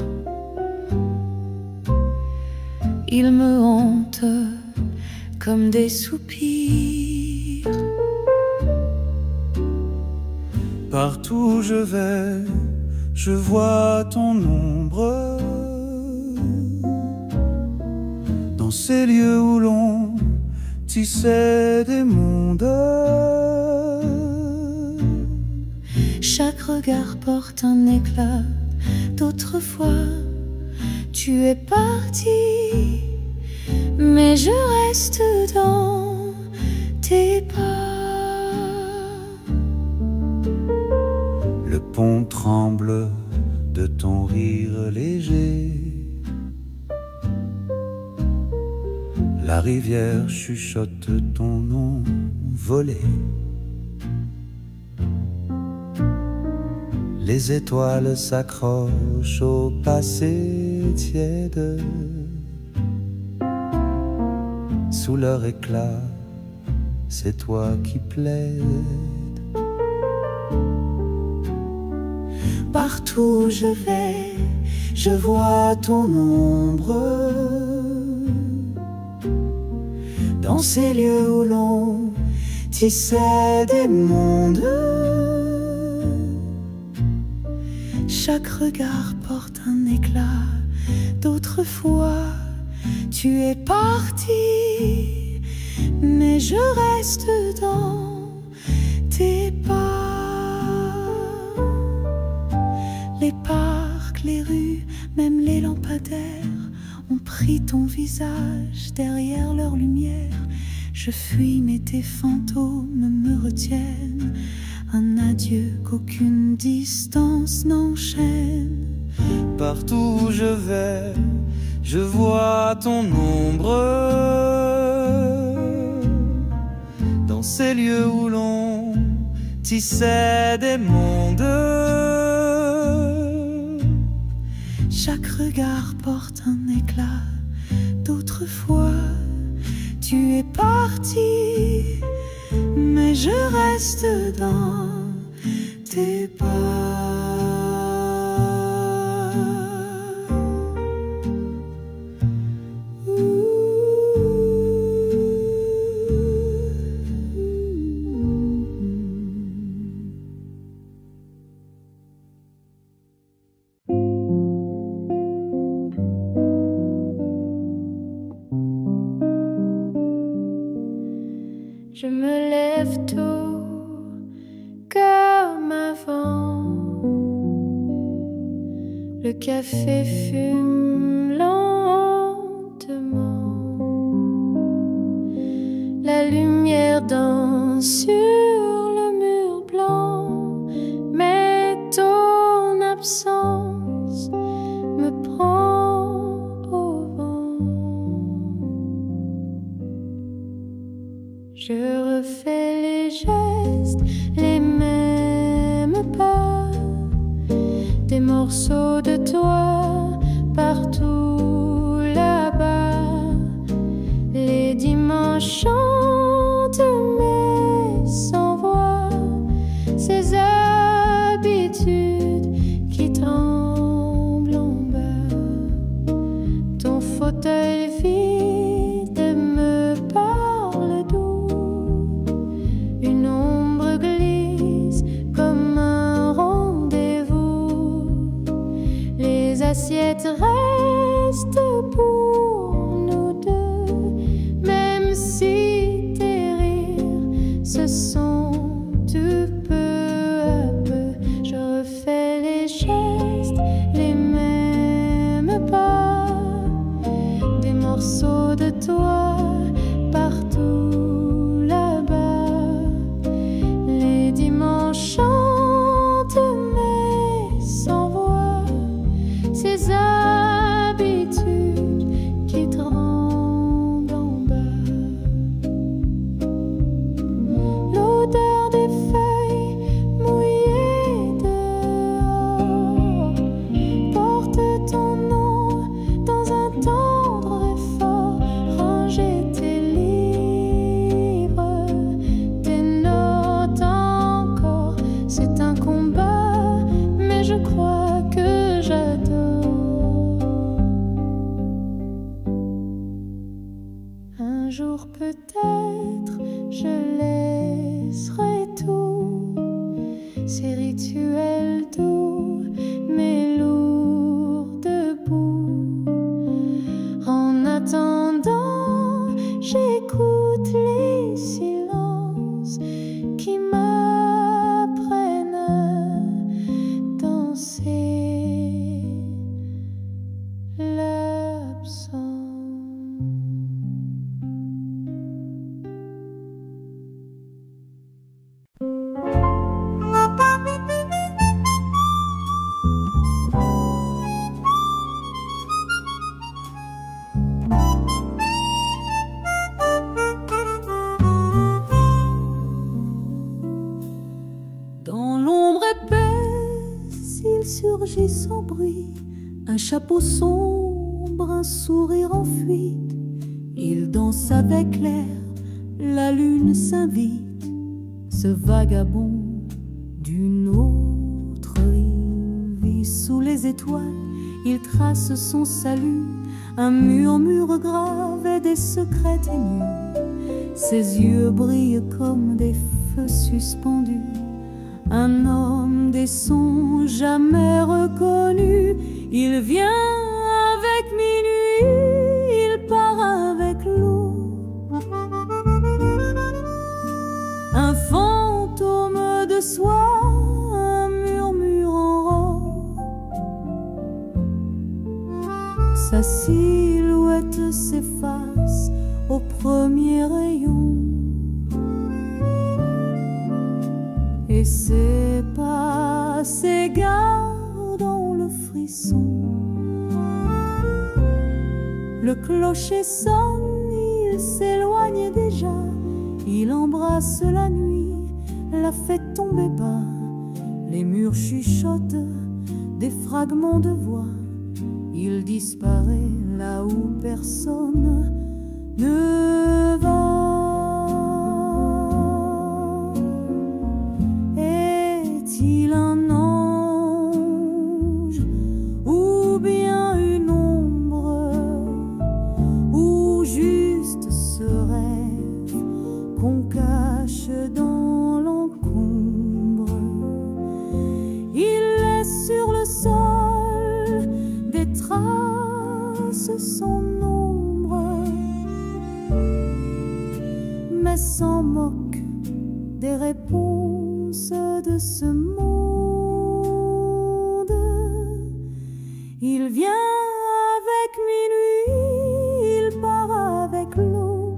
Ils me hantent comme des soupirs. Partout où je vais, je vois ton ombre. Dans ces lieux où l'on tissait des mondes, chaque regard porte un éclat d'autrefois. Tu es parti, mais je reste dans tes pas. pont tremble de ton rire léger. La rivière chuchote ton nom volé. Les étoiles s'accrochent au passé tiède. Sous leur éclat, c'est toi qui plaides. Partout où je vais, je vois ton ombre. Dans ces lieux où l'on tissait des mondes, chaque regard porte un éclat d'autrefois. Tu es parti, mais je reste dans tes pas. Les parcs, les rues, même les lampadaires ont pris ton visage derrière leur lumière. Je fuis mais tes fantômes me retiennent. Un adieu qu'aucune distance n'enchaîne. Partout où je vais, je vois ton ombre. Dans ces lieux où l'on tissait des mondes, chaque regard porte un éclat d'autrefois. Tu es parti, mais je reste dans tes pas. Je me lève tôt comme avant. Le café fume lentement. La lumière danse sur le mur blanc. Mais ton absence me prend au vent. Je refais les gestes, les mêmes pas. Des morceaux de toi partout là-bas. Les dimanches chantent mais sans voix. Ces habitudes qui tremblent en bas. Ton fauteuil vide me parle doux. Une ombre glisse comme un rendez-vous. Les assiettes restent pour nous deux. Même si tes rires se sont de peu à peu. Je refais les gestes, les mêmes pas. Des morceaux de toi partout là-bas. Les dimanches chantent mais sans voix. Ces habitudes qui tremblent en bas. L'odeur des feuilles mouillées dehors porte ton nom dans un tendre effort. Ranger tes livres, tes notes encore. C'est un combat, mais je crois que j'adore. Un jour peut-être je laisserai tout. Ces rituels doux mais lourds debout. En attendant, j'écoute les silences qui m'apprennent à danser l'absence. sans bruit, un chapeau sombre, un sourire en fuite. Il danse avec l'air, la lune s'invite. Ce vagabond d'une autre rive vit sous les étoiles, il trace son salut. Un murmure grave et des secrets ténus. Ses yeux brillent comme des feux suspendus. Un homme des sons jamais reconnus. Il vient avec minuit, il part avec l'eau. Un fantôme de soie, un murmure en robe. Sa silhouette s'efface au premier rayon. Et ses pas s'égarent dans le frisson. Le clocher sonne, il s'éloigne déjà. Il embrasse la nuit, la fait tomber bas. Les murs chuchotent des fragments de voix. Il disparaît là où personne ne va. Est-il un ange ou bien une ombre, ou juste ce rêve qu'on cache dans l'encombre? Il laisse sur le sol des traces sans nombre, mais s'en moque des réponses de ce monde. Il vient avec minuit, il part avec l'eau.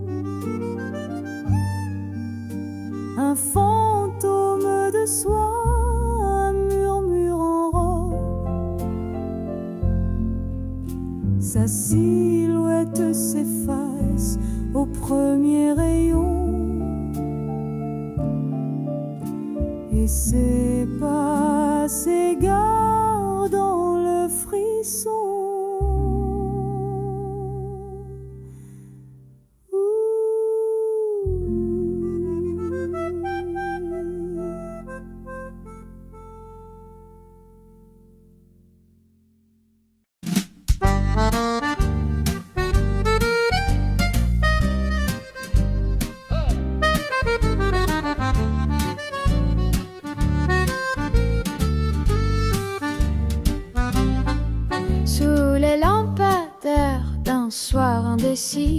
Un fantôme de soie, un murmure en robe. Sa silhouette s'efface au premier rayon. Et ses pas s'égarent dans le frisson.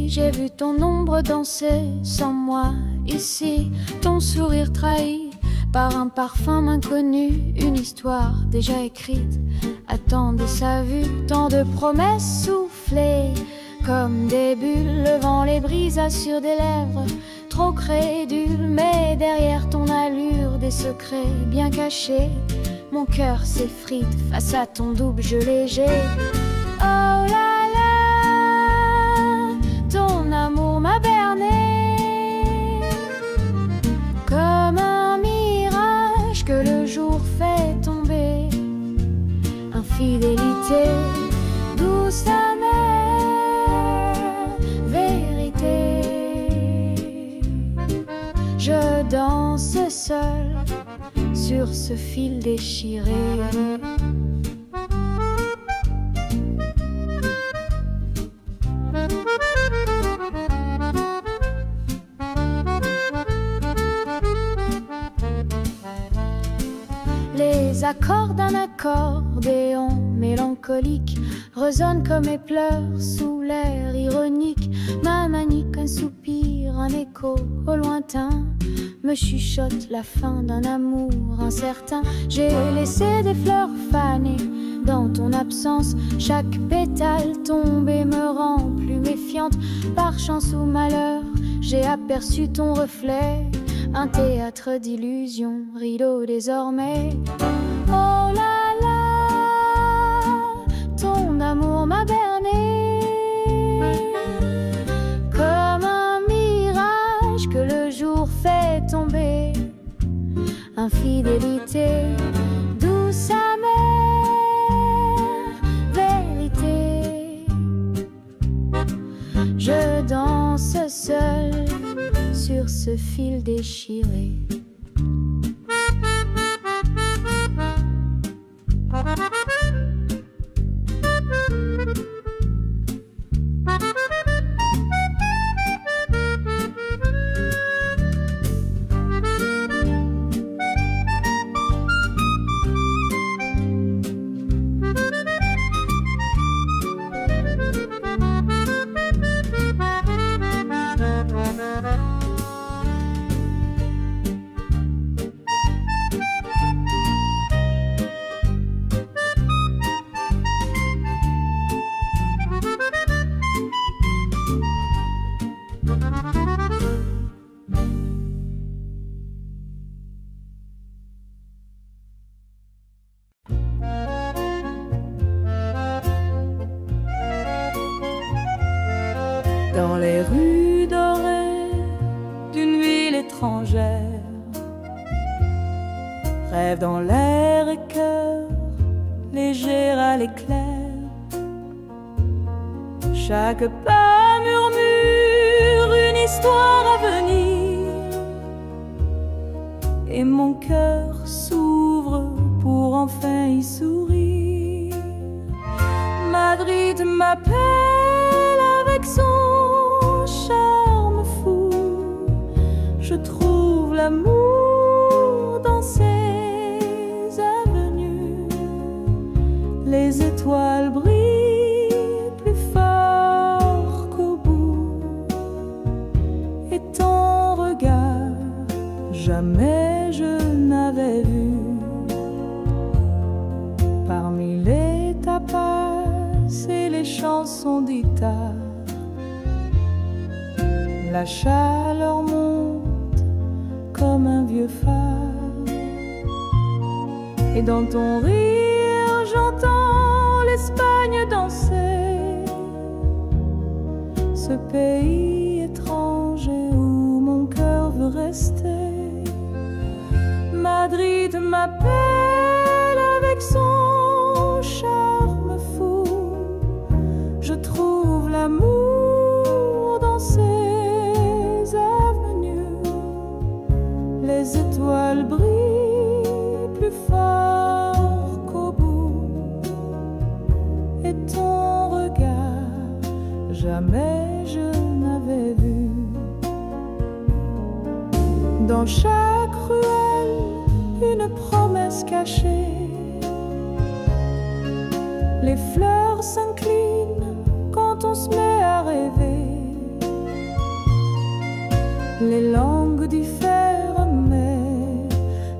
J'ai vu ton ombre danser sans moi ici, ton sourire trahi par un parfum inconnu, une histoire déjà écrite attendait sa vue. Tant de promesses soufflées comme des bulles, le vent les brisa sur des lèvres trop crédules. Mais derrière ton allure, des secrets bien cachés, mon cœur s'effrite face à ton double jeu léger. Oh là, ton amour m'a berné comme un mirage que le jour fait tomber. Infidélité, douce amère, vérité. Je danse seule sur ce fil déchiré. Les accords d'un accordéon mélancolique résonnent comme mes pleurs sous l'air ironique. Ma manique, un soupir, un écho au lointain me chuchote la fin d'un amour incertain. J'ai laissé des fleurs fanées dans ton absence. Chaque pétale tombée me rend plus méfiante. Par chance ou malheur, j'ai aperçu ton reflet. Un théâtre d'illusions, rideau désormais. Oh là là, ton amour m'a berné comme un mirage que le jour fait tomber. Infidélité, douce amère, danse seul sur ce fil déchiré. Dans les rues dorées d'une ville étrangère, rêve dans l'air et cœur léger à l'éclair. Chaque pas murmure une histoire à venir, et mon cœur s'ouvre pour enfin y sourire. Madrid m'appelle avec son charme fou. Je trouve l'amour dans ses avenues. Les étoiles brillent plus fort qu'au bout, et ton regard jamais je n'avais vu. Parmi les tapas et les chansons d'Ita, la chaleur monte comme un vieux phare, et dans ton rire j'entends l'Espagne danser, ce pays étranger où mon cœur veut rester. Madrid m'appelle avec son charme fou. Je trouve l'amour dans ses avenues. Les étoiles brillent plus fort qu'au bout, et ton regard jamais je n'avais vu. Dans chaque ruelle une promesse cachée, les fleurs s'inclinent quand on se met à rêver. Les langues diffèrent mais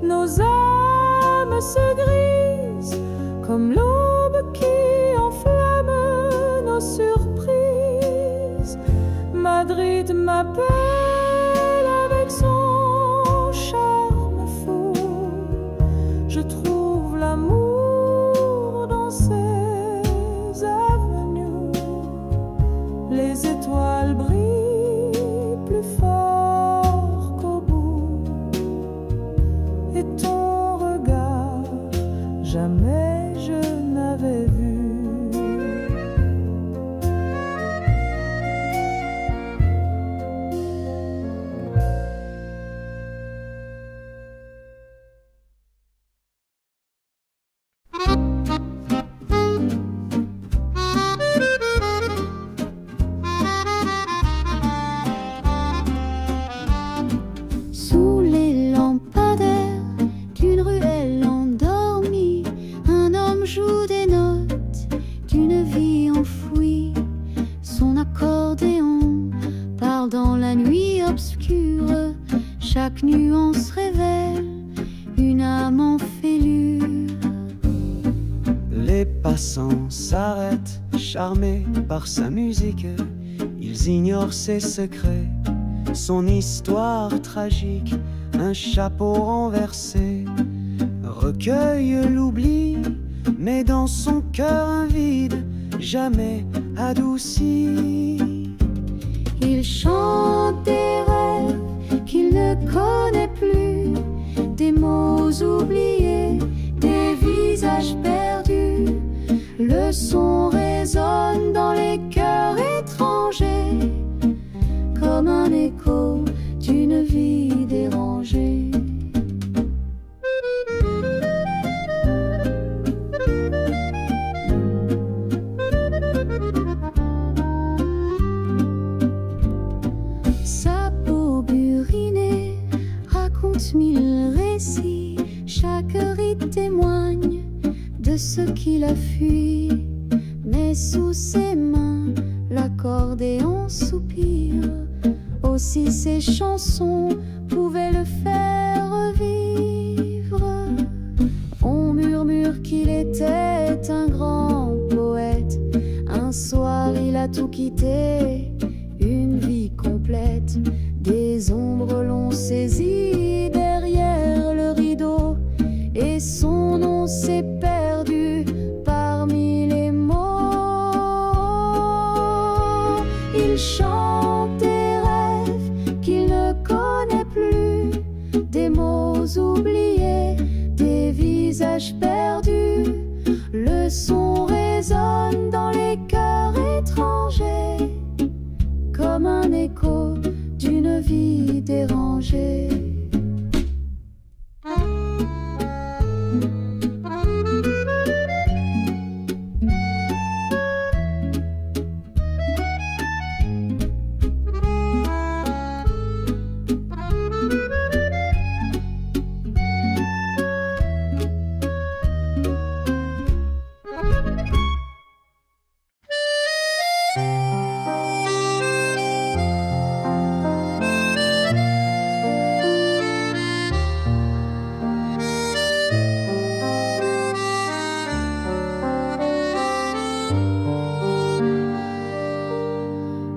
nos âmes se grisent comme l'aube qui enflamme nos surprises. Madrid m'appelle avec son charme fou. Je trouve l'amour dans ses avenues. Les étoiles brillent plus fort qu'au bout, et ton regard jamais je n'avais vu. Sous les lampadaires d'une ruelle endormie, un homme joue des notes d'une vie enfouie. Son accordéon parle dans la nuit obscure. Chaque nuance révèle une âme en fêlure. Les passants s'arrêtent, charmés par sa musique. Ils ignorent ses secrets, son histoire tragique. Un chapeau renversé recueille l'oubli, mais dans son cœur un vide jamais adouci. Il chante des rêves qu'il ne connaît plus, des mots oubliés, des visages perdus. Le son résonne dans les cœurs étrangers. 000 récits, chaque rite témoigne de ce qu'il a fui. Mais sous ses mains, l'accordéon soupire. Aussi ses chansons pouvaient le faire revivre. On murmure qu'il était un grand poète. Un soir il a tout quitté, une vie complète. Des ombres l'ont saisi derrière le rideau, et son nom s'est perdu parmi les mots. Il chante des rêves qu'il ne connaît plus, des mots oubliés, des visages perdus. Le son résonne dans les cœurs étrangers, comme un écho d'une vie dérangée.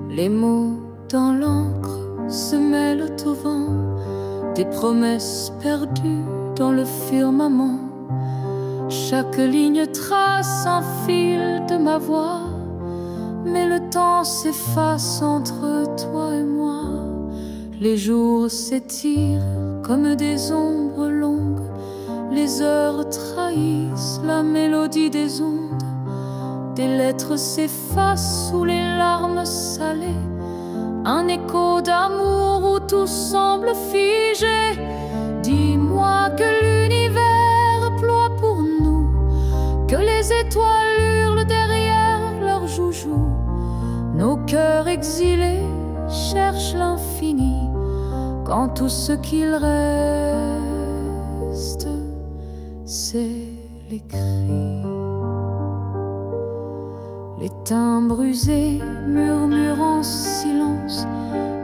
Les mots dans l'encre se mêlent au vent, des promesses perdues dans le firmament. Chaque ligne trace un fil de ma voix, mais le temps s'efface entre toi et moi. Les jours s'étirent comme des ombres longues, les heures trahissent la mélodie des ondes. Des lettres s'effacent sous les larmes salées, un écho d'amour où tout semble figé. Dis-moi que l'univers ploie pour nous, que les étoiles hurlent derrière leurs joujoux. Nos cœurs exilés cherchent l'infini, quand tout ce qu'il reste, c'est les cris. Les timbres usés murmurent en silence,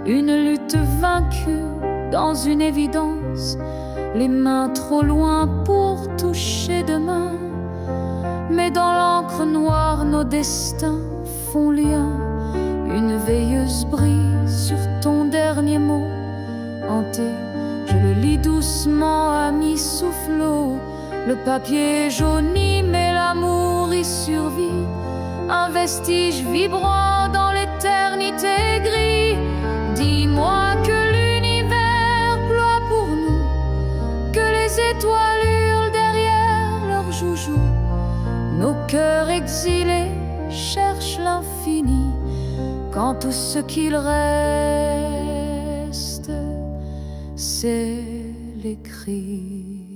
une lutte vaincue dans une évidence. Les mains trop loin pour toucher demain, mais dans l'encre noire nos destins font lien. Une veilleuse brille sur ton dernier mot hanté, je le lis doucement à mi-soufflot. Le papier jauni mais l'amour y survit, un vestige vibrant dans l'éternité gris. Dis-moi que l'univers ploie pour nous, que les étoiles hurlent derrière leurs joujoux. Nos cœurs exilés cherchent l'infini, quand tout ce qu'il reste, c'est les cris.